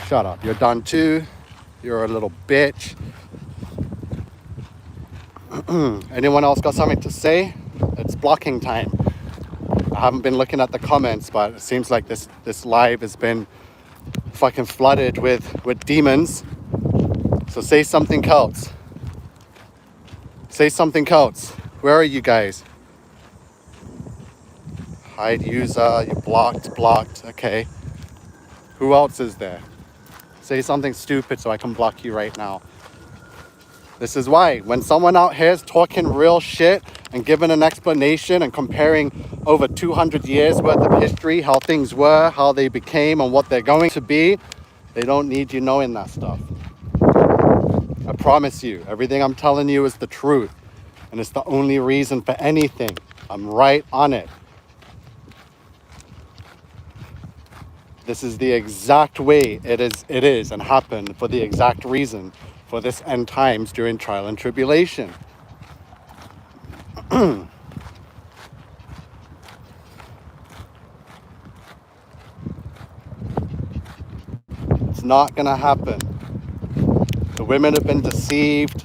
Shut up. You're done too. You're a little bitch. Anyone else got something to say? It's blocking time. I haven't been looking at the comments, but it seems like this live has been fucking flooded with demons. So say something else. Say something else. Where are you guys? Hide user. You blocked. Okay. Who else is there? Say something stupid so I can block you right now. This is why when someone out here is talking real shit and giving an explanation and comparing over 200 years worth of history, how things were, how they became, and what they're going to be, they don't need you knowing that stuff. I promise you, everything I'm telling you is the truth. And it's the only reason for anything. I'm right on it. This is the exact way it is and happened for the exact reason for this end times during trial and tribulation. It's not gonna happen. The women have been deceived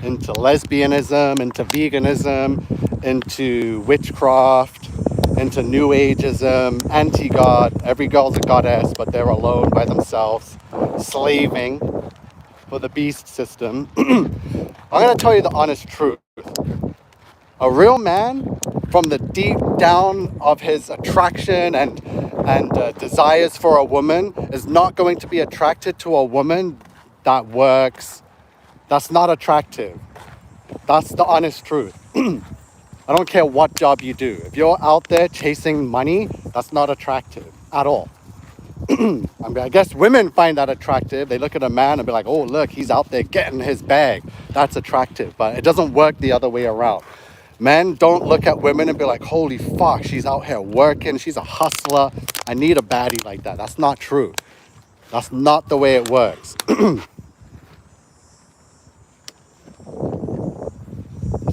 into lesbianism, into veganism, into witchcraft, into new ageism, anti-God. Every girl's a goddess, but they're alone by themselves, slaving for the beast system. I'm gonna tell you the honest truth. A real man, from the deep down of his attraction and desires for a woman, is not going to be attracted to a woman that works. That's not attractive. That's the honest truth. I don't care what job you do. If you're out there chasing money, that's not attractive at all. I guess women find that attractive. They look at a man and be like, oh, look, he's out there getting his bag. That's attractive. But it doesn't work the other way around. Men don't look at women and be like, holy fuck, she's out here working. She's a hustler. I need a baddie like that. That's not true. That's not the way it works. It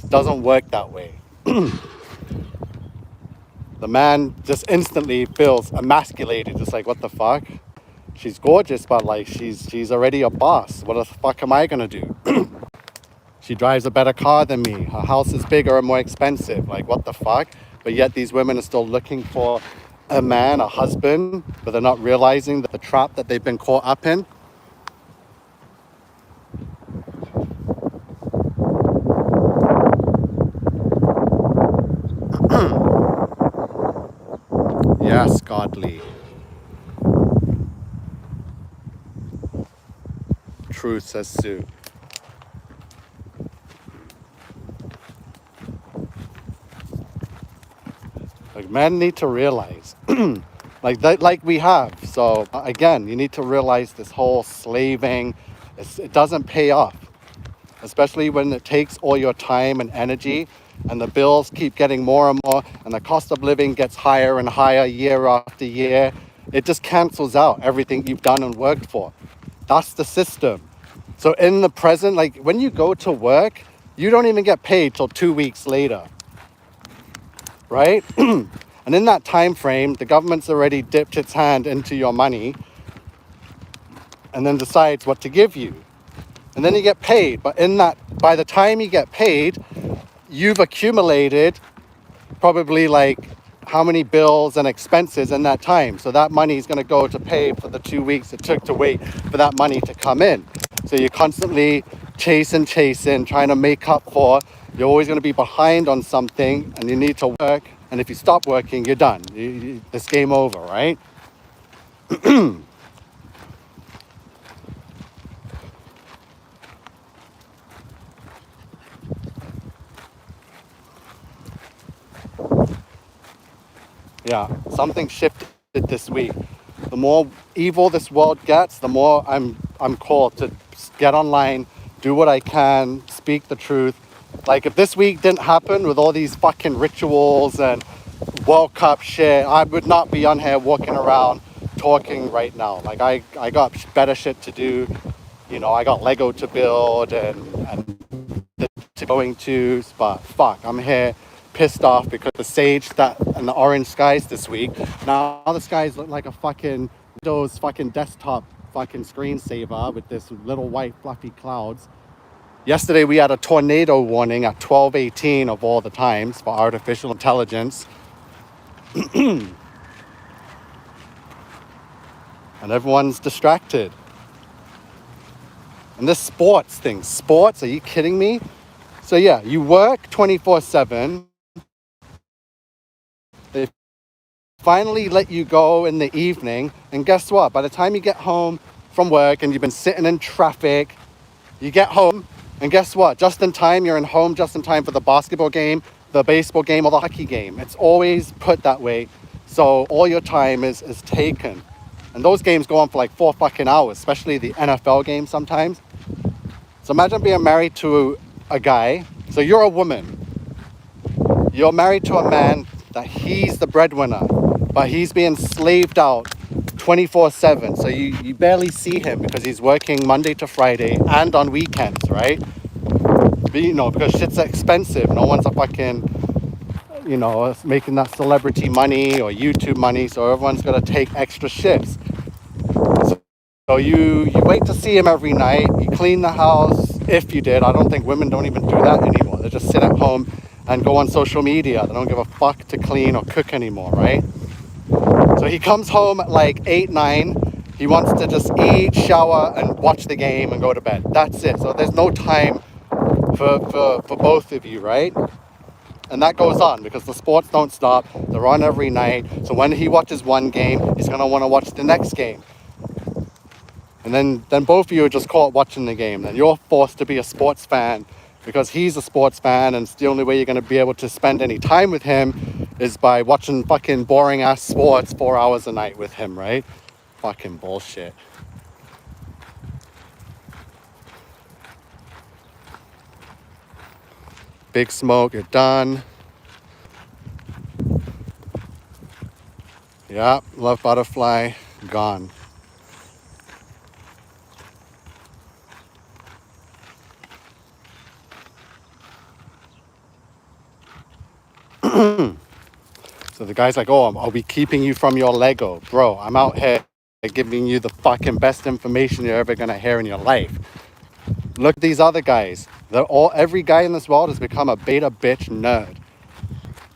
doesn't work that way. The man just instantly feels emasculated. Just like, what the fuck? She's gorgeous, but like she's already a boss. What the fuck am I gonna do? She drives a better car than me. Her house is bigger and more expensive. Like, what the fuck? But yet these women are still looking for a man, a husband, but they're not realizing that the trap that they've been caught up in. Yes, godly. Truth, says Sue. Like, men need to realize, like we have. So again, you need to realize this whole slaving, it doesn't pay off, especially when it takes all your time and energy, and the bills keep getting more and more, and the cost of living gets higher and higher year after year. It just cancels out everything you've done and worked for. That's the system. So in the present, like when you go to work, you don't even get paid till 2 weeks later, right? And in that time frame, the government's already dipped its hand into your money and then decides what to give you. And then you get paid. But by the time you get paid, you've accumulated probably like how many bills and expenses in that time. So that money is going to go to pay for the 2 weeks it took to wait for that money to come in. So you're constantly chasing, trying to make up for. You're always going to be behind on something, and you need to work. And if you stop working, you're done. It's game over, right? Yeah, something shifted this week. The more evil this world gets, the more I'm called to get online, do what I can, speak the truth. Like, if this week didn't happen with all these fucking rituals and World Cup shit, I would not be on here walking around talking right now. Like, I got better shit to do. You know, I got Lego to build and going to, but fuck, I'm here pissed off because the sage that and the orange skies this week. Now the skies look like a fucking Windows fucking desktop fucking screensaver with this little white fluffy clouds. Yesterday we had a tornado warning at 12:18 of all the times for artificial intelligence. And everyone's distracted. And this sports thing, are you kidding me? So yeah, you work 24/7. They finally let you go in the evening, and guess what? By the time you get home from work and you've been sitting in traffic, you get home, and guess what? Just in time, you're in home just in time for the basketball game, the baseball game, or the hockey game. It's always put that way. So all your time is taken. And those games go on for like 4 fucking hours, especially the NFL game sometimes. So imagine being married to a guy. So you're a woman. You're married to a man that he's the breadwinner, but he's being slaved out 24/7. So you barely see him because he's working Monday to Friday and on weekends, right? But, you know, because shit's expensive. No one's a fucking, you know, making that celebrity money or YouTube money. So everyone's got to take extra shifts. So you wait to see him every night. You clean the house, if you did. I don't think women don't even do that anymore. They just sit at home and go on social media. They don't give a fuck to clean or cook anymore, right? So he comes home at like 8, 9. He wants to just eat, shower, and watch the game and go to bed. That's it. So there's no time for both of you, right? And that goes on because the sports don't stop. They're on every night. So when he watches one game, he's going to want to watch the next game. And then both of you are just caught watching the game. Then you're forced to be a sports fan because he's a sports fan, and it's the only way you're going to be able to spend any time with him is by watching fucking boring ass sports 4 hours a night with him, right? Fucking bullshit. Big Smoke, you're done. Yeah, Love Butterfly, gone. So the guy's like, oh, I'll be keeping you from your Lego. Bro, I'm out here giving you the fucking best information you're ever gonna hear in your life. Look at these other guys. Every guy in this world has become a beta bitch nerd.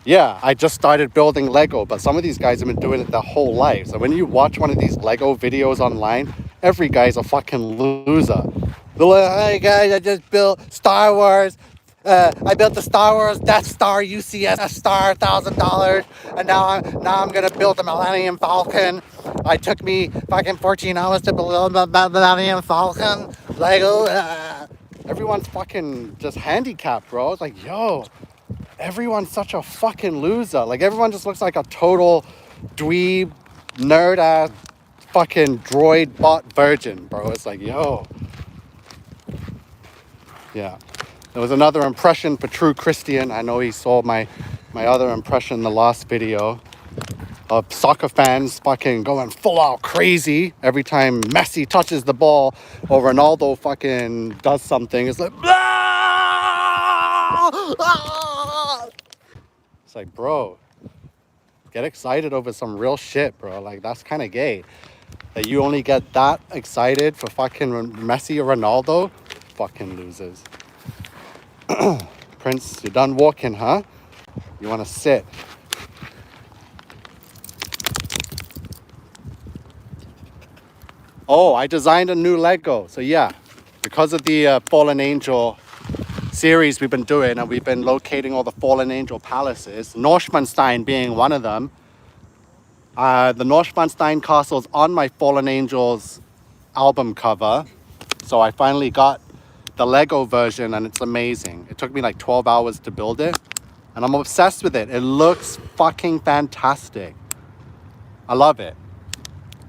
Yeah, I just started building Lego, but some of these guys have been doing it their whole life. So when you watch one of these Lego videos online, every guy's a fucking loser. They're like, hey guys, I just built Star Wars. I built the Star Wars Death Star UCS Star $1,000, and now I'm gonna build the Millennium Falcon. It took me fucking 14 hours to build the Millennium Falcon. Lego. Everyone's fucking just handicapped, bro. It's like, yo, everyone's such a fucking loser. Like, everyone just looks like a total dweeb, nerd ass, fucking droid bot virgin, bro. It's like, yo. Yeah. There was another impression for True Christian. I know he saw my other impression in the last video of soccer fans fucking going full out crazy every time Messi touches the ball or Ronaldo fucking does something. It's like, it's like, bro, get excited over some real shit, bro. Like, that's kind of gay. That you only get that excited for fucking Messi or Ronaldo. Fucking losers. Prince, you're done walking, huh? You want to sit? Oh, I designed a new Lego. So yeah, because of the Fallen Angel series we've been doing, and we've been locating all the Fallen Angel palaces, Neuschwanstein being one of them. The Neuschwanstein castle's on my Fallen Angels album cover. So I finally got the Lego version, and it's amazing. It took me like 12 hours to build it, and I'm obsessed with it. It looks fucking fantastic. I love it.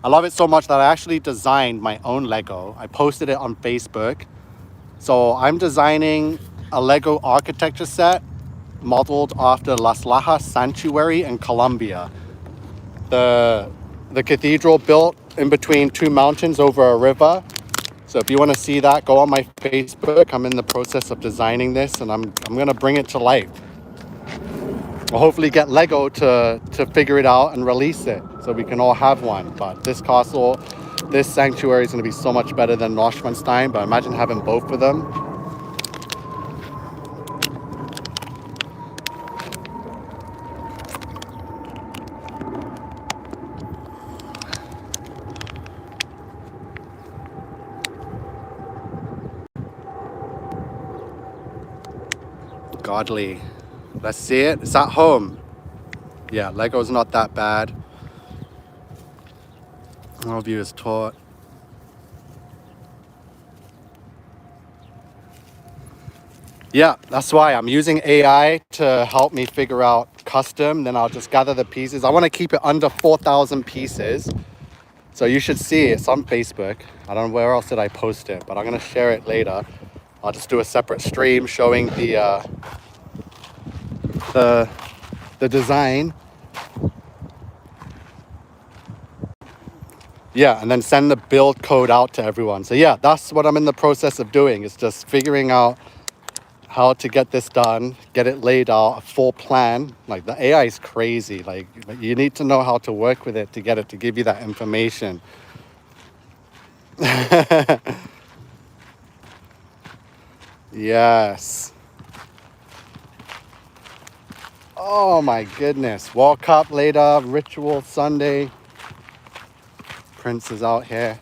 I love it so much that I actually designed my own Lego. I posted it on Facebook. So I'm designing a Lego architecture set modeled after Las Lajas Sanctuary in Colombia. The cathedral built in between two mountains over a river. So if you want to see that, go on my Facebook. I'm in the process of designing this, and I'm going to bring it to life. I'll hopefully get Lego to figure it out and release it so we can all have one. But this castle, this sanctuary is going to be so much better than Neuschwanstein. But imagine having both of them. Godly. Let's see it. It's at home. Yeah, Lego's not that bad. All of you is taught. Yeah, that's why I'm using AI to help me figure out custom. Then I'll just gather the pieces. I want to keep it under 4,000 pieces. So you should see it. It's on Facebook. I don't know where else did I post it, but I'm going to share it later. I'll just do a separate stream showing the design. Yeah, and then send the build code out to everyone. So yeah, that's what I'm in the process of doing. Is just figuring out how to get this done, get it laid out, a full plan. Like the AI is crazy. Like you need to know how to work with it to get it to give you that information. Yes. Oh my goodness. World Cup later, ritual Sunday. Prince is out here.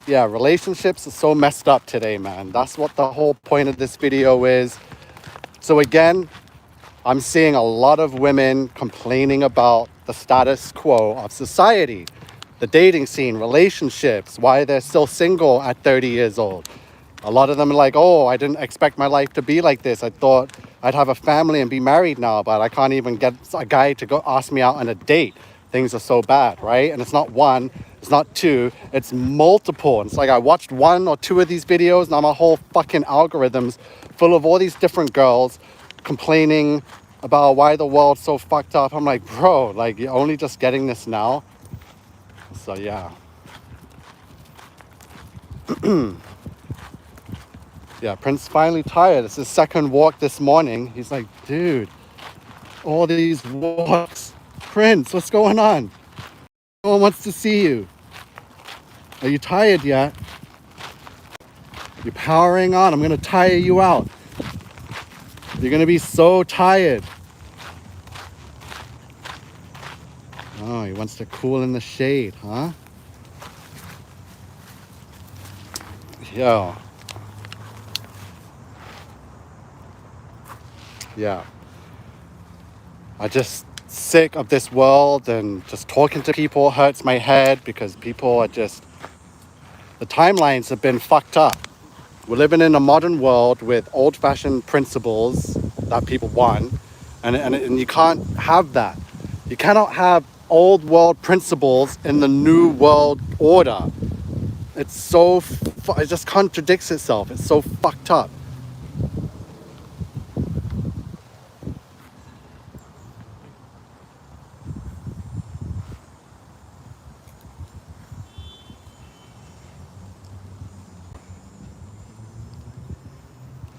Yeah, relationships are so messed up today, man. That's what the whole point of this video is. So again, I'm seeing a lot of women complaining about the status quo of society, the dating scene, relationships, why they're still single at 30 years old. A lot of them are like, oh, I didn't expect my life to be like this. I thought I'd have a family and be married now, but I can't even get a guy to go ask me out on a date. Things are so bad, right? And it's not one, it's not two, it's multiple. And it's like I watched one or two of these videos, now my whole fucking algorithm's full of all these different girls complaining about why the world's so fucked up. I'm like, bro, like you're only just getting this now. So yeah. Yeah, Prince finally tired. It's his second walk this morning. He's like, dude, all these walks. Prince, what's going on? No one wants to see you. Are you tired yet? You're powering on. I'm going to tire you out. You're going to be so tired. Oh, he wants to cool in the shade, huh? Yo. Yeah. I just sick of this world, and just talking to people hurts my head because people are just, the timelines have been fucked up. We're living in a modern world with old-fashioned principles that people want, and you can't have that. You cannot have old world principles in the new world order. It's so, it just contradicts itself. It's so fucked up.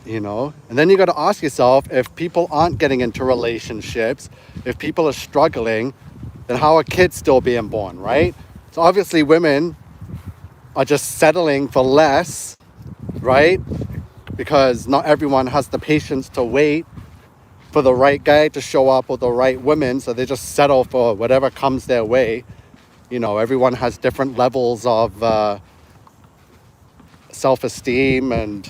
You know, and then you got to ask yourself, if people aren't getting into relationships, if people are struggling, then how are kids still being born, right? So obviously women are just settling for less, right? Because not everyone has the patience to wait for the right guy to show up or the right woman, so they just settle for whatever comes their way. You know, everyone has different levels of self-esteem and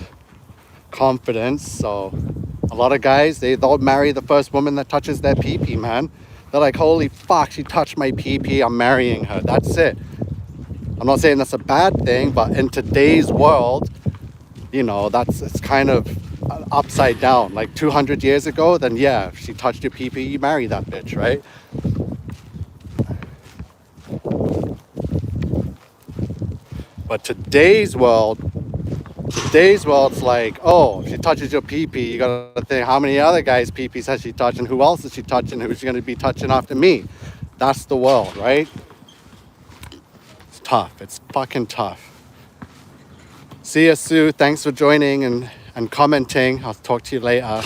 confidence. So a lot of guys, they'll marry the first woman that touches their pee-pee, man. They're like, holy fuck, she touched my pee-pee, I'm marrying her. That's it. I'm not saying that's a bad thing, but in today's world, you know, it's kind of upside down. Like 200 years ago, then yeah, if she touched your pee-pee, you marry that bitch, right? But today's world's like, oh, if she touches your pee-pee, you gotta think, how many other guys' pee-pees has she touched, and who else is she touching, who's she gonna be touching after me? That's the world, right? It's tough. It's fucking tough. See you, Sue. Thanks for joining and commenting. I'll talk to you later.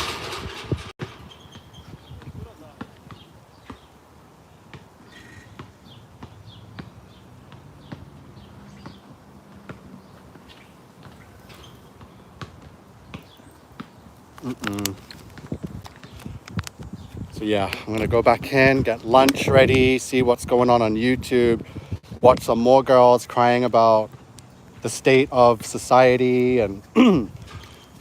So yeah, I'm gonna go back in, get lunch ready, see what's going on YouTube, watch some more girls crying about the state of society, and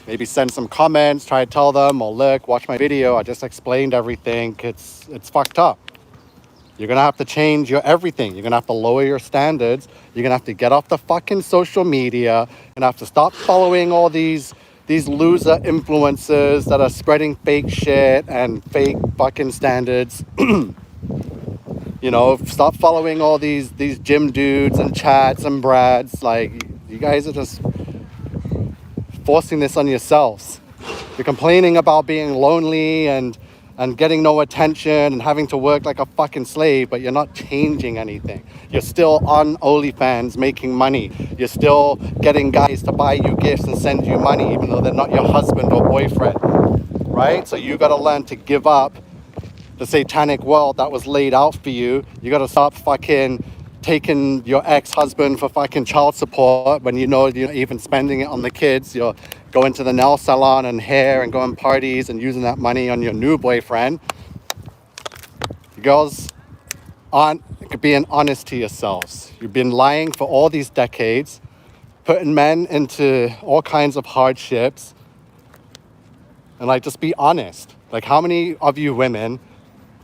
maybe send some comments, try to tell them, or look, watch my video, I just explained everything. It's fucked up. You're gonna have to change your everything. You're gonna have to lower your standards. You're gonna have to get off the fucking social media. You're gonna have to stop following all these loser influencers that are spreading fake shit and fake fucking standards. You know, stop following all these gym dudes and chats and brads. Like, you guys are just forcing this on yourselves. You're complaining about being lonely and and getting no attention and having to work like a fucking slave, but you're not changing anything. You're still on OnlyFans making money. You're still getting guys to buy you gifts and send you money, even though they're not your husband or boyfriend, right? So you got to learn to give up the satanic world that was laid out for you. You got to stop fucking taking your ex-husband for fucking child support when you know you're not even spending it on the kids. You're going to the nail salon and hair and going parties and using that money on your new boyfriend. You girls aren't being honest to yourselves. You've been lying for all these decades, putting men into all kinds of hardships. And like, just be honest. Like, how many of you women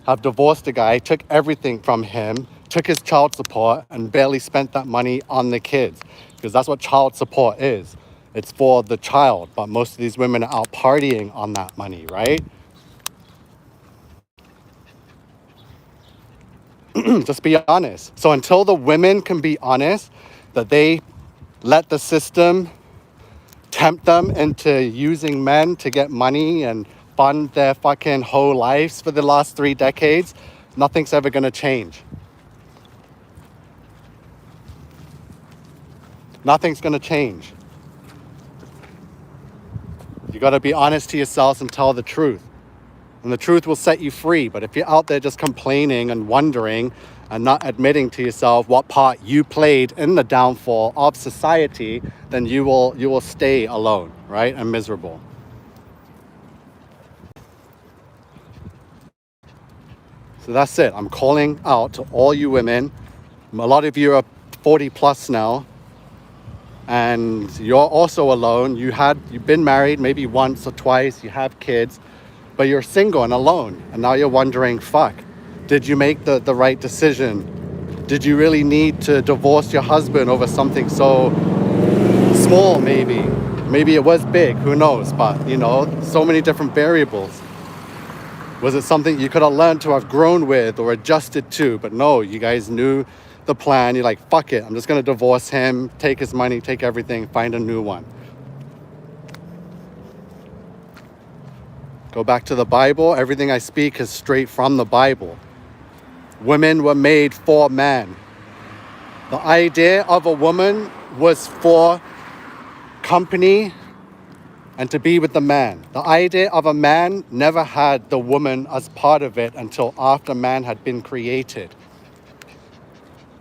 have divorced a guy, took everything from him, took his child support, and barely spent that money on the kids? Because that's what child support is. It's for the child, but most of these women are out partying on that money, right? Just be honest. So until the women can be honest that they let the system tempt them into using men to get money and fund their fucking whole lives for the last 3 decades, nothing's ever going to change. Nothing's going to change. You got to be honest to yourselves and tell the truth. And the truth will set you free. But if you're out there just complaining and wondering and not admitting to yourself what part you played in the downfall of society, then you will stay alone, right? And miserable. So that's it. I'm calling out to all you women. A lot of you are 40 plus now, and you're also alone. You've been married maybe once or twice, you have kids, but you're single and alone. And now you're wondering, fuck, did you make the right decision? Did you really need to divorce your husband over something so small? Maybe it was big, who knows? But so many different variables. Was it something you could have learned to have grown with or adjusted to? But no, you guys knew the plan. You're like, fuck it, I'm just going to divorce him, take his money, take everything, find a new one. Go back to the Bible. Everything I speak is straight from the Bible. Women were made for men. The idea of a woman was for company and to be with the man. The idea of a man never had the woman as part of it until after man had been created.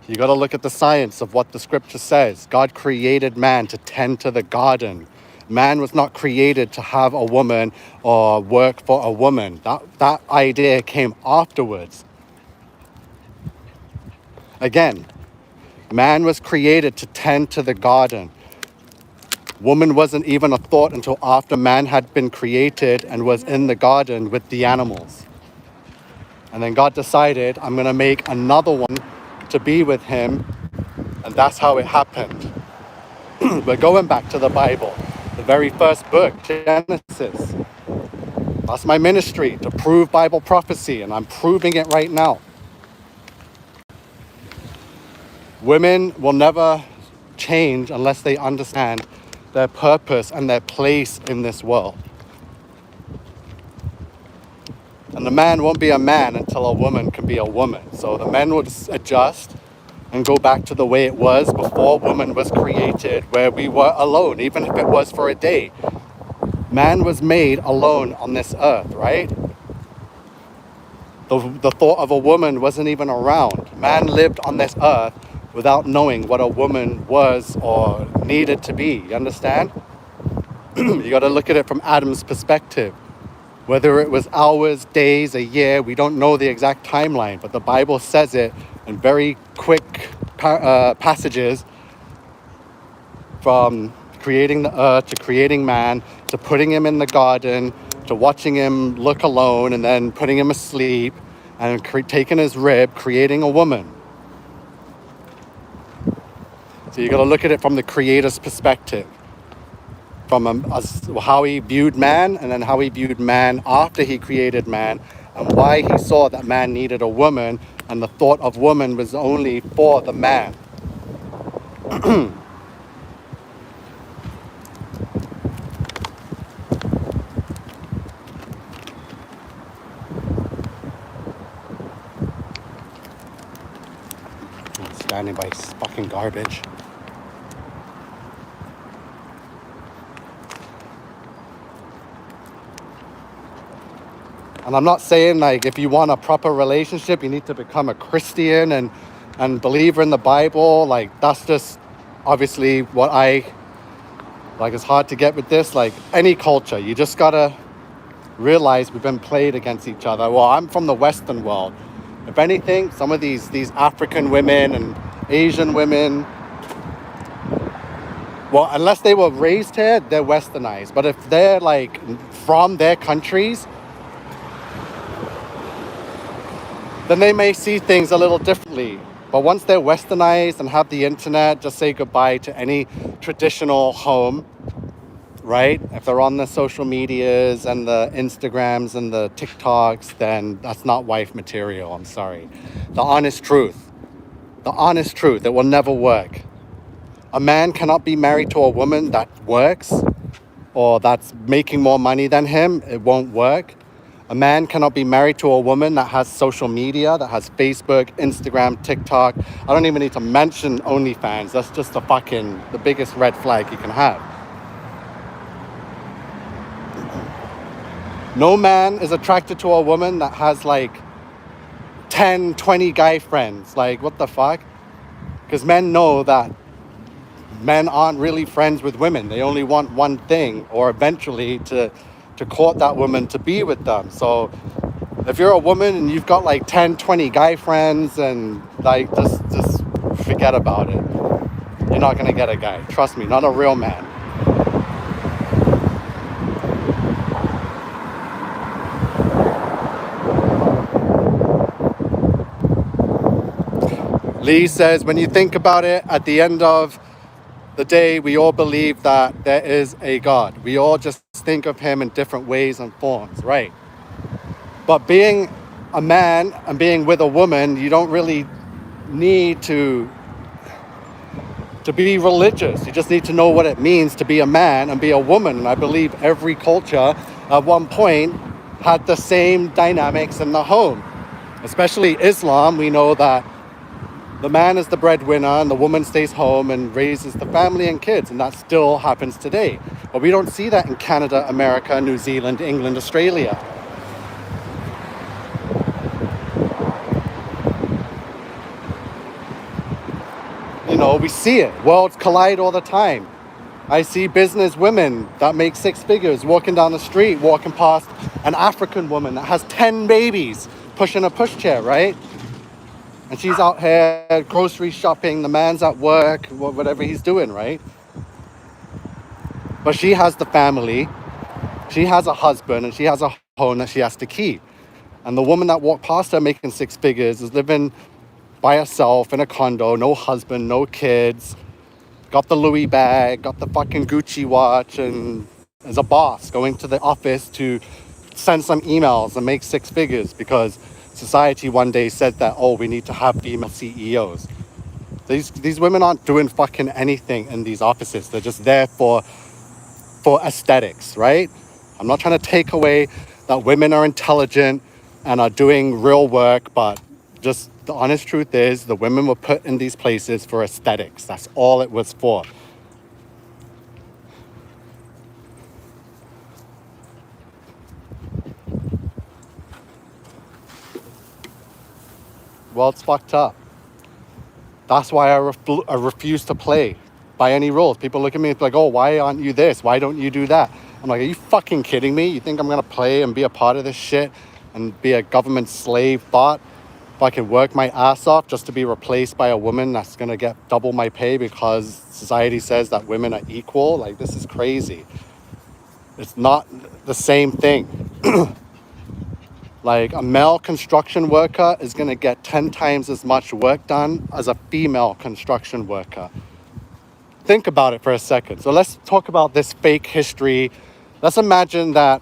You got to look at the science of what the scripture says. God created man to tend to the garden. Man was not created to have a woman or work for a woman. That idea came afterwards. Again, man was created to tend to the garden. Woman wasn't even a thought until after man had been created and was in the garden with the animals. And then God decided, I'm going to make another one to be with him. And that's how it happened. We're going back to the Bible, the very first book, Genesis. That's my ministry, to prove Bible prophecy, and I'm proving it right now. Women will never change unless they understand their purpose and their place in this world. And the man won't be a man until a woman can be a woman. So the men will just adjust and go back to the way it was before woman was created, where we were alone, even if it was for a day. Man was made alone on this earth, right? The thought of a woman wasn't even around. Man lived on this earth without knowing what a woman was or needed to be. You understand? You got to look at it from Adam's perspective. Whether it was hours, days, a year, we don't know the exact timeline, but the Bible says it in very quick passages, from creating the earth to creating man to putting him in the garden to watching him look alone and then putting him asleep and taking his rib, creating a woman. So you got to look at it from the Creator's perspective, from how he viewed man, and then how he viewed man after he created man, and why he saw that man needed a woman, and the thought of woman was only for the man. standing by fucking garbage. And I'm not saying like if you want a proper relationship, you need to become a Christian and believer in the Bible. Like that's just obviously what I like. It's hard to get with this. Like any culture, you just gotta realize we've been played against each other. Well, I'm from the Western world. If anything, some of these African women and Asian women, well, unless they were raised here, they're westernized. But if they're like from their countries, then they may see things a little differently. But once they're westernized and have the internet, just say goodbye to any traditional home, right? If they're on the social medias and the Instagrams and the TikToks, then that's not wife material. I'm sorry. The honest truth, it will never work. A man cannot be married to a woman that works or that's making more money than him. It won't work. A man cannot be married to a woman that has social media, that has Facebook, Instagram, TikTok. I don't even need to mention OnlyFans. That's just the biggest red flag you can have. No man is attracted to a woman that has like 10, 20 guy friends. Like, what the fuck? Because men know that men aren't really friends with women. They only want one thing, or eventually to court that woman to be with them. So if you're a woman and you've got like 10, 20 guy friends, and like just forget about it. You're not gonna get a guy. Trust me, not a real man. Lee says, when you think about it, at the end of the day, we all believe that there is a God. We all just think of him in different ways and forms, right? But being a man and being with a woman, you don't really need to be religious. You just need to know what it means to be a man and be a woman. And I believe every culture at one point had the same dynamics in the home. Especially Islam, we know that the man is the breadwinner and the woman stays home and raises the family and kids, and that still happens today. But we don't see that in Canada, America, New Zealand, England, Australia. You know, we see it. Worlds collide all the time. I see business women that make six figures walking down the street, walking past an African woman that has 10 babies pushing a pushchair, right? And she's out here grocery shopping, the man's at work, whatever he's doing, right? But she has the family, she has a husband, and she has a home that she has to keep. And the woman that walked past her making six figures is living by herself in a condo, no husband, no kids, got the Louis bag, got the fucking Gucci watch, and is a boss going to the office to send some emails and make six figures because society one day said that, oh, we need to have female CEOs. These women aren't doing fucking anything in these offices. They're just there for aesthetics, right? I'm not trying to take away that women are intelligent and are doing real work, but just the honest truth is the women were put in these places for aesthetics. That's all it was for. Well, it's fucked up. That's why I refuse to play by any rules. People look at me and like, oh, why aren't you this? Why don't you do that? I'm like, are you fucking kidding me? You think I'm going to play and be a part of this shit and be a government slave bot? If I can work my ass off just to be replaced by a woman that's going to get double my pay because society says that women are equal? Like, this is crazy. It's not the same thing. Like, a male construction worker is going to get 10 times as much work done as a female construction worker. Think about it for a second. So let's talk about this fake history. Let's imagine that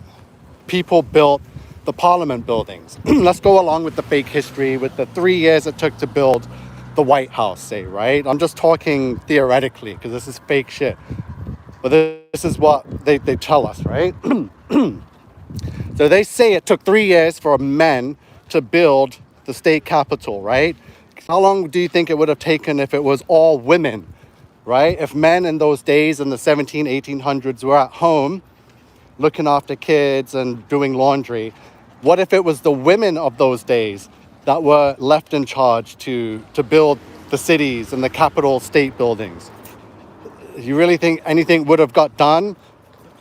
people built the Parliament buildings. Let's go along with the fake history with the 3 years it took to build the White House, say, right? I'm just talking theoretically because this is fake shit. But this is what they tell us, right? So they say it took 3 years for men to build the state capitol, right? How long do you think it would have taken if it was all women, right? If men in those days in the 1800s were at home looking after kids and doing laundry, what if it was the women of those days that were left in charge to build the cities and the capital state buildings? You really think anything would have got done,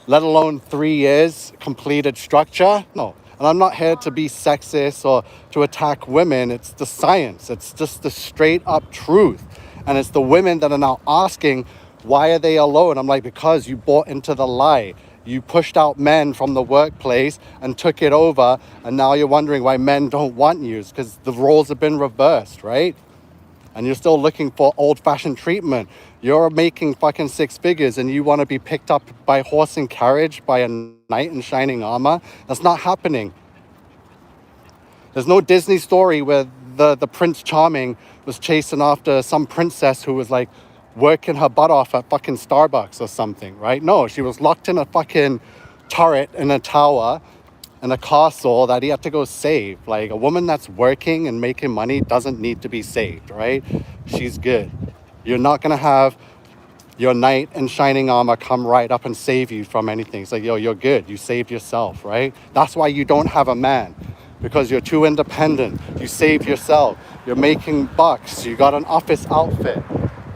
let alone 3 years completed structure? No. And I'm not here to be sexist or to attack women. It's the science. It's just the straight up truth. And it's the women that are now asking, why are they alone? I'm like, because you bought into the lie. You pushed out men from the workplace and took it over. And now you're wondering why men don't want you. It's because the roles have been reversed, right? And you're still looking for old-fashioned treatment. You're making fucking 6 figures and you want to be picked up by horse and carriage by a knight in shining armor? That's not happening. There's no Disney story where the Prince Charming was chasing after some princess who was like working her butt off at fucking Starbucks or something, right? No, she was locked in a fucking turret in a tower in a castle that he had to go save. Like, a woman that's working and making money doesn't need to be saved, right? She's good. You're not gonna have your knight in shining armor come right up and save you from anything. It's like, yo, you're good. You saved yourself, right? That's why you don't have a man, because you're too independent. You saved yourself. You're making bucks. You got an office outfit.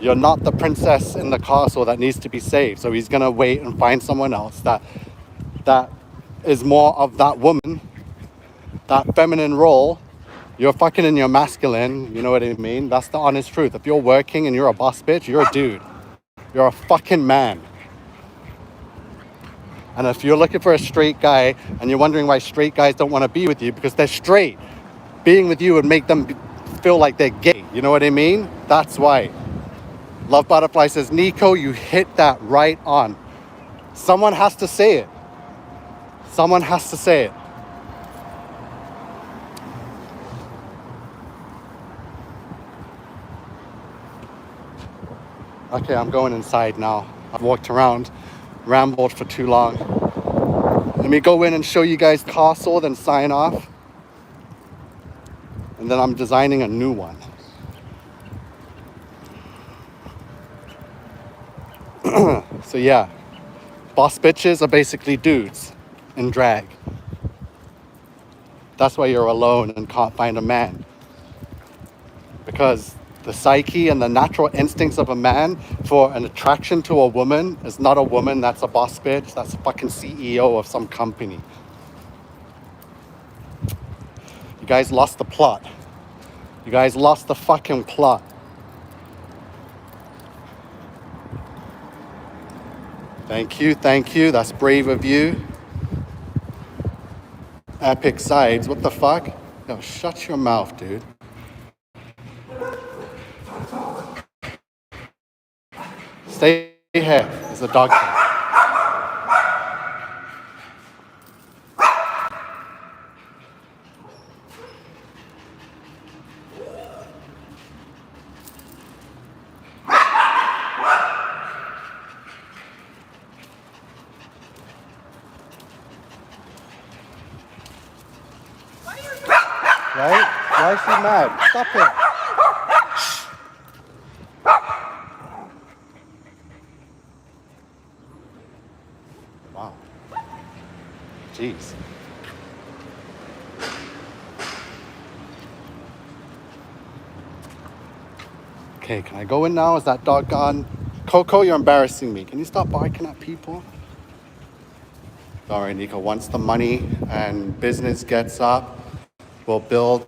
You're not the princess in the castle that needs to be saved. So he's gonna wait and find someone else that is more of that woman, that feminine role. You're fucking in your masculine, you know what I mean? That's the honest truth. If you're working and you're a boss bitch, you're a dude. You're a fucking man. And if you're looking for a straight guy and you're wondering why straight guys don't want to be with you, because they're straight. Being with you would make them feel like they're gay, you know what I mean? That's why. Love Butterfly says, Nico, you hit that right on. Someone has to say it. Someone has to say it. Okay, I'm going inside now. I've walked around, rambled for too long. Let me go in and show you guys castle, then sign off. And then I'm designing a new one. So yeah, boss bitches are basically dudes in drag. That's why you're alone and can't find a man. Because the psyche and the natural instincts of a man for an attraction to a woman is not a woman that's a boss bitch, that's a fucking CEO of some company. You guys lost the plot. You guys lost the fucking plot. Thank you, that's brave of you. Epic sides, what the fuck? Yo, shut your mouth, dude. Stay here, there's a dog there. Right? Why is she mad? Stop it. Wow. Jeez. Okay, can I go in now? Is that dog gone? Coco, you're embarrassing me. Can you stop barking at people? All right, Nico, once the money and business gets up, we'll build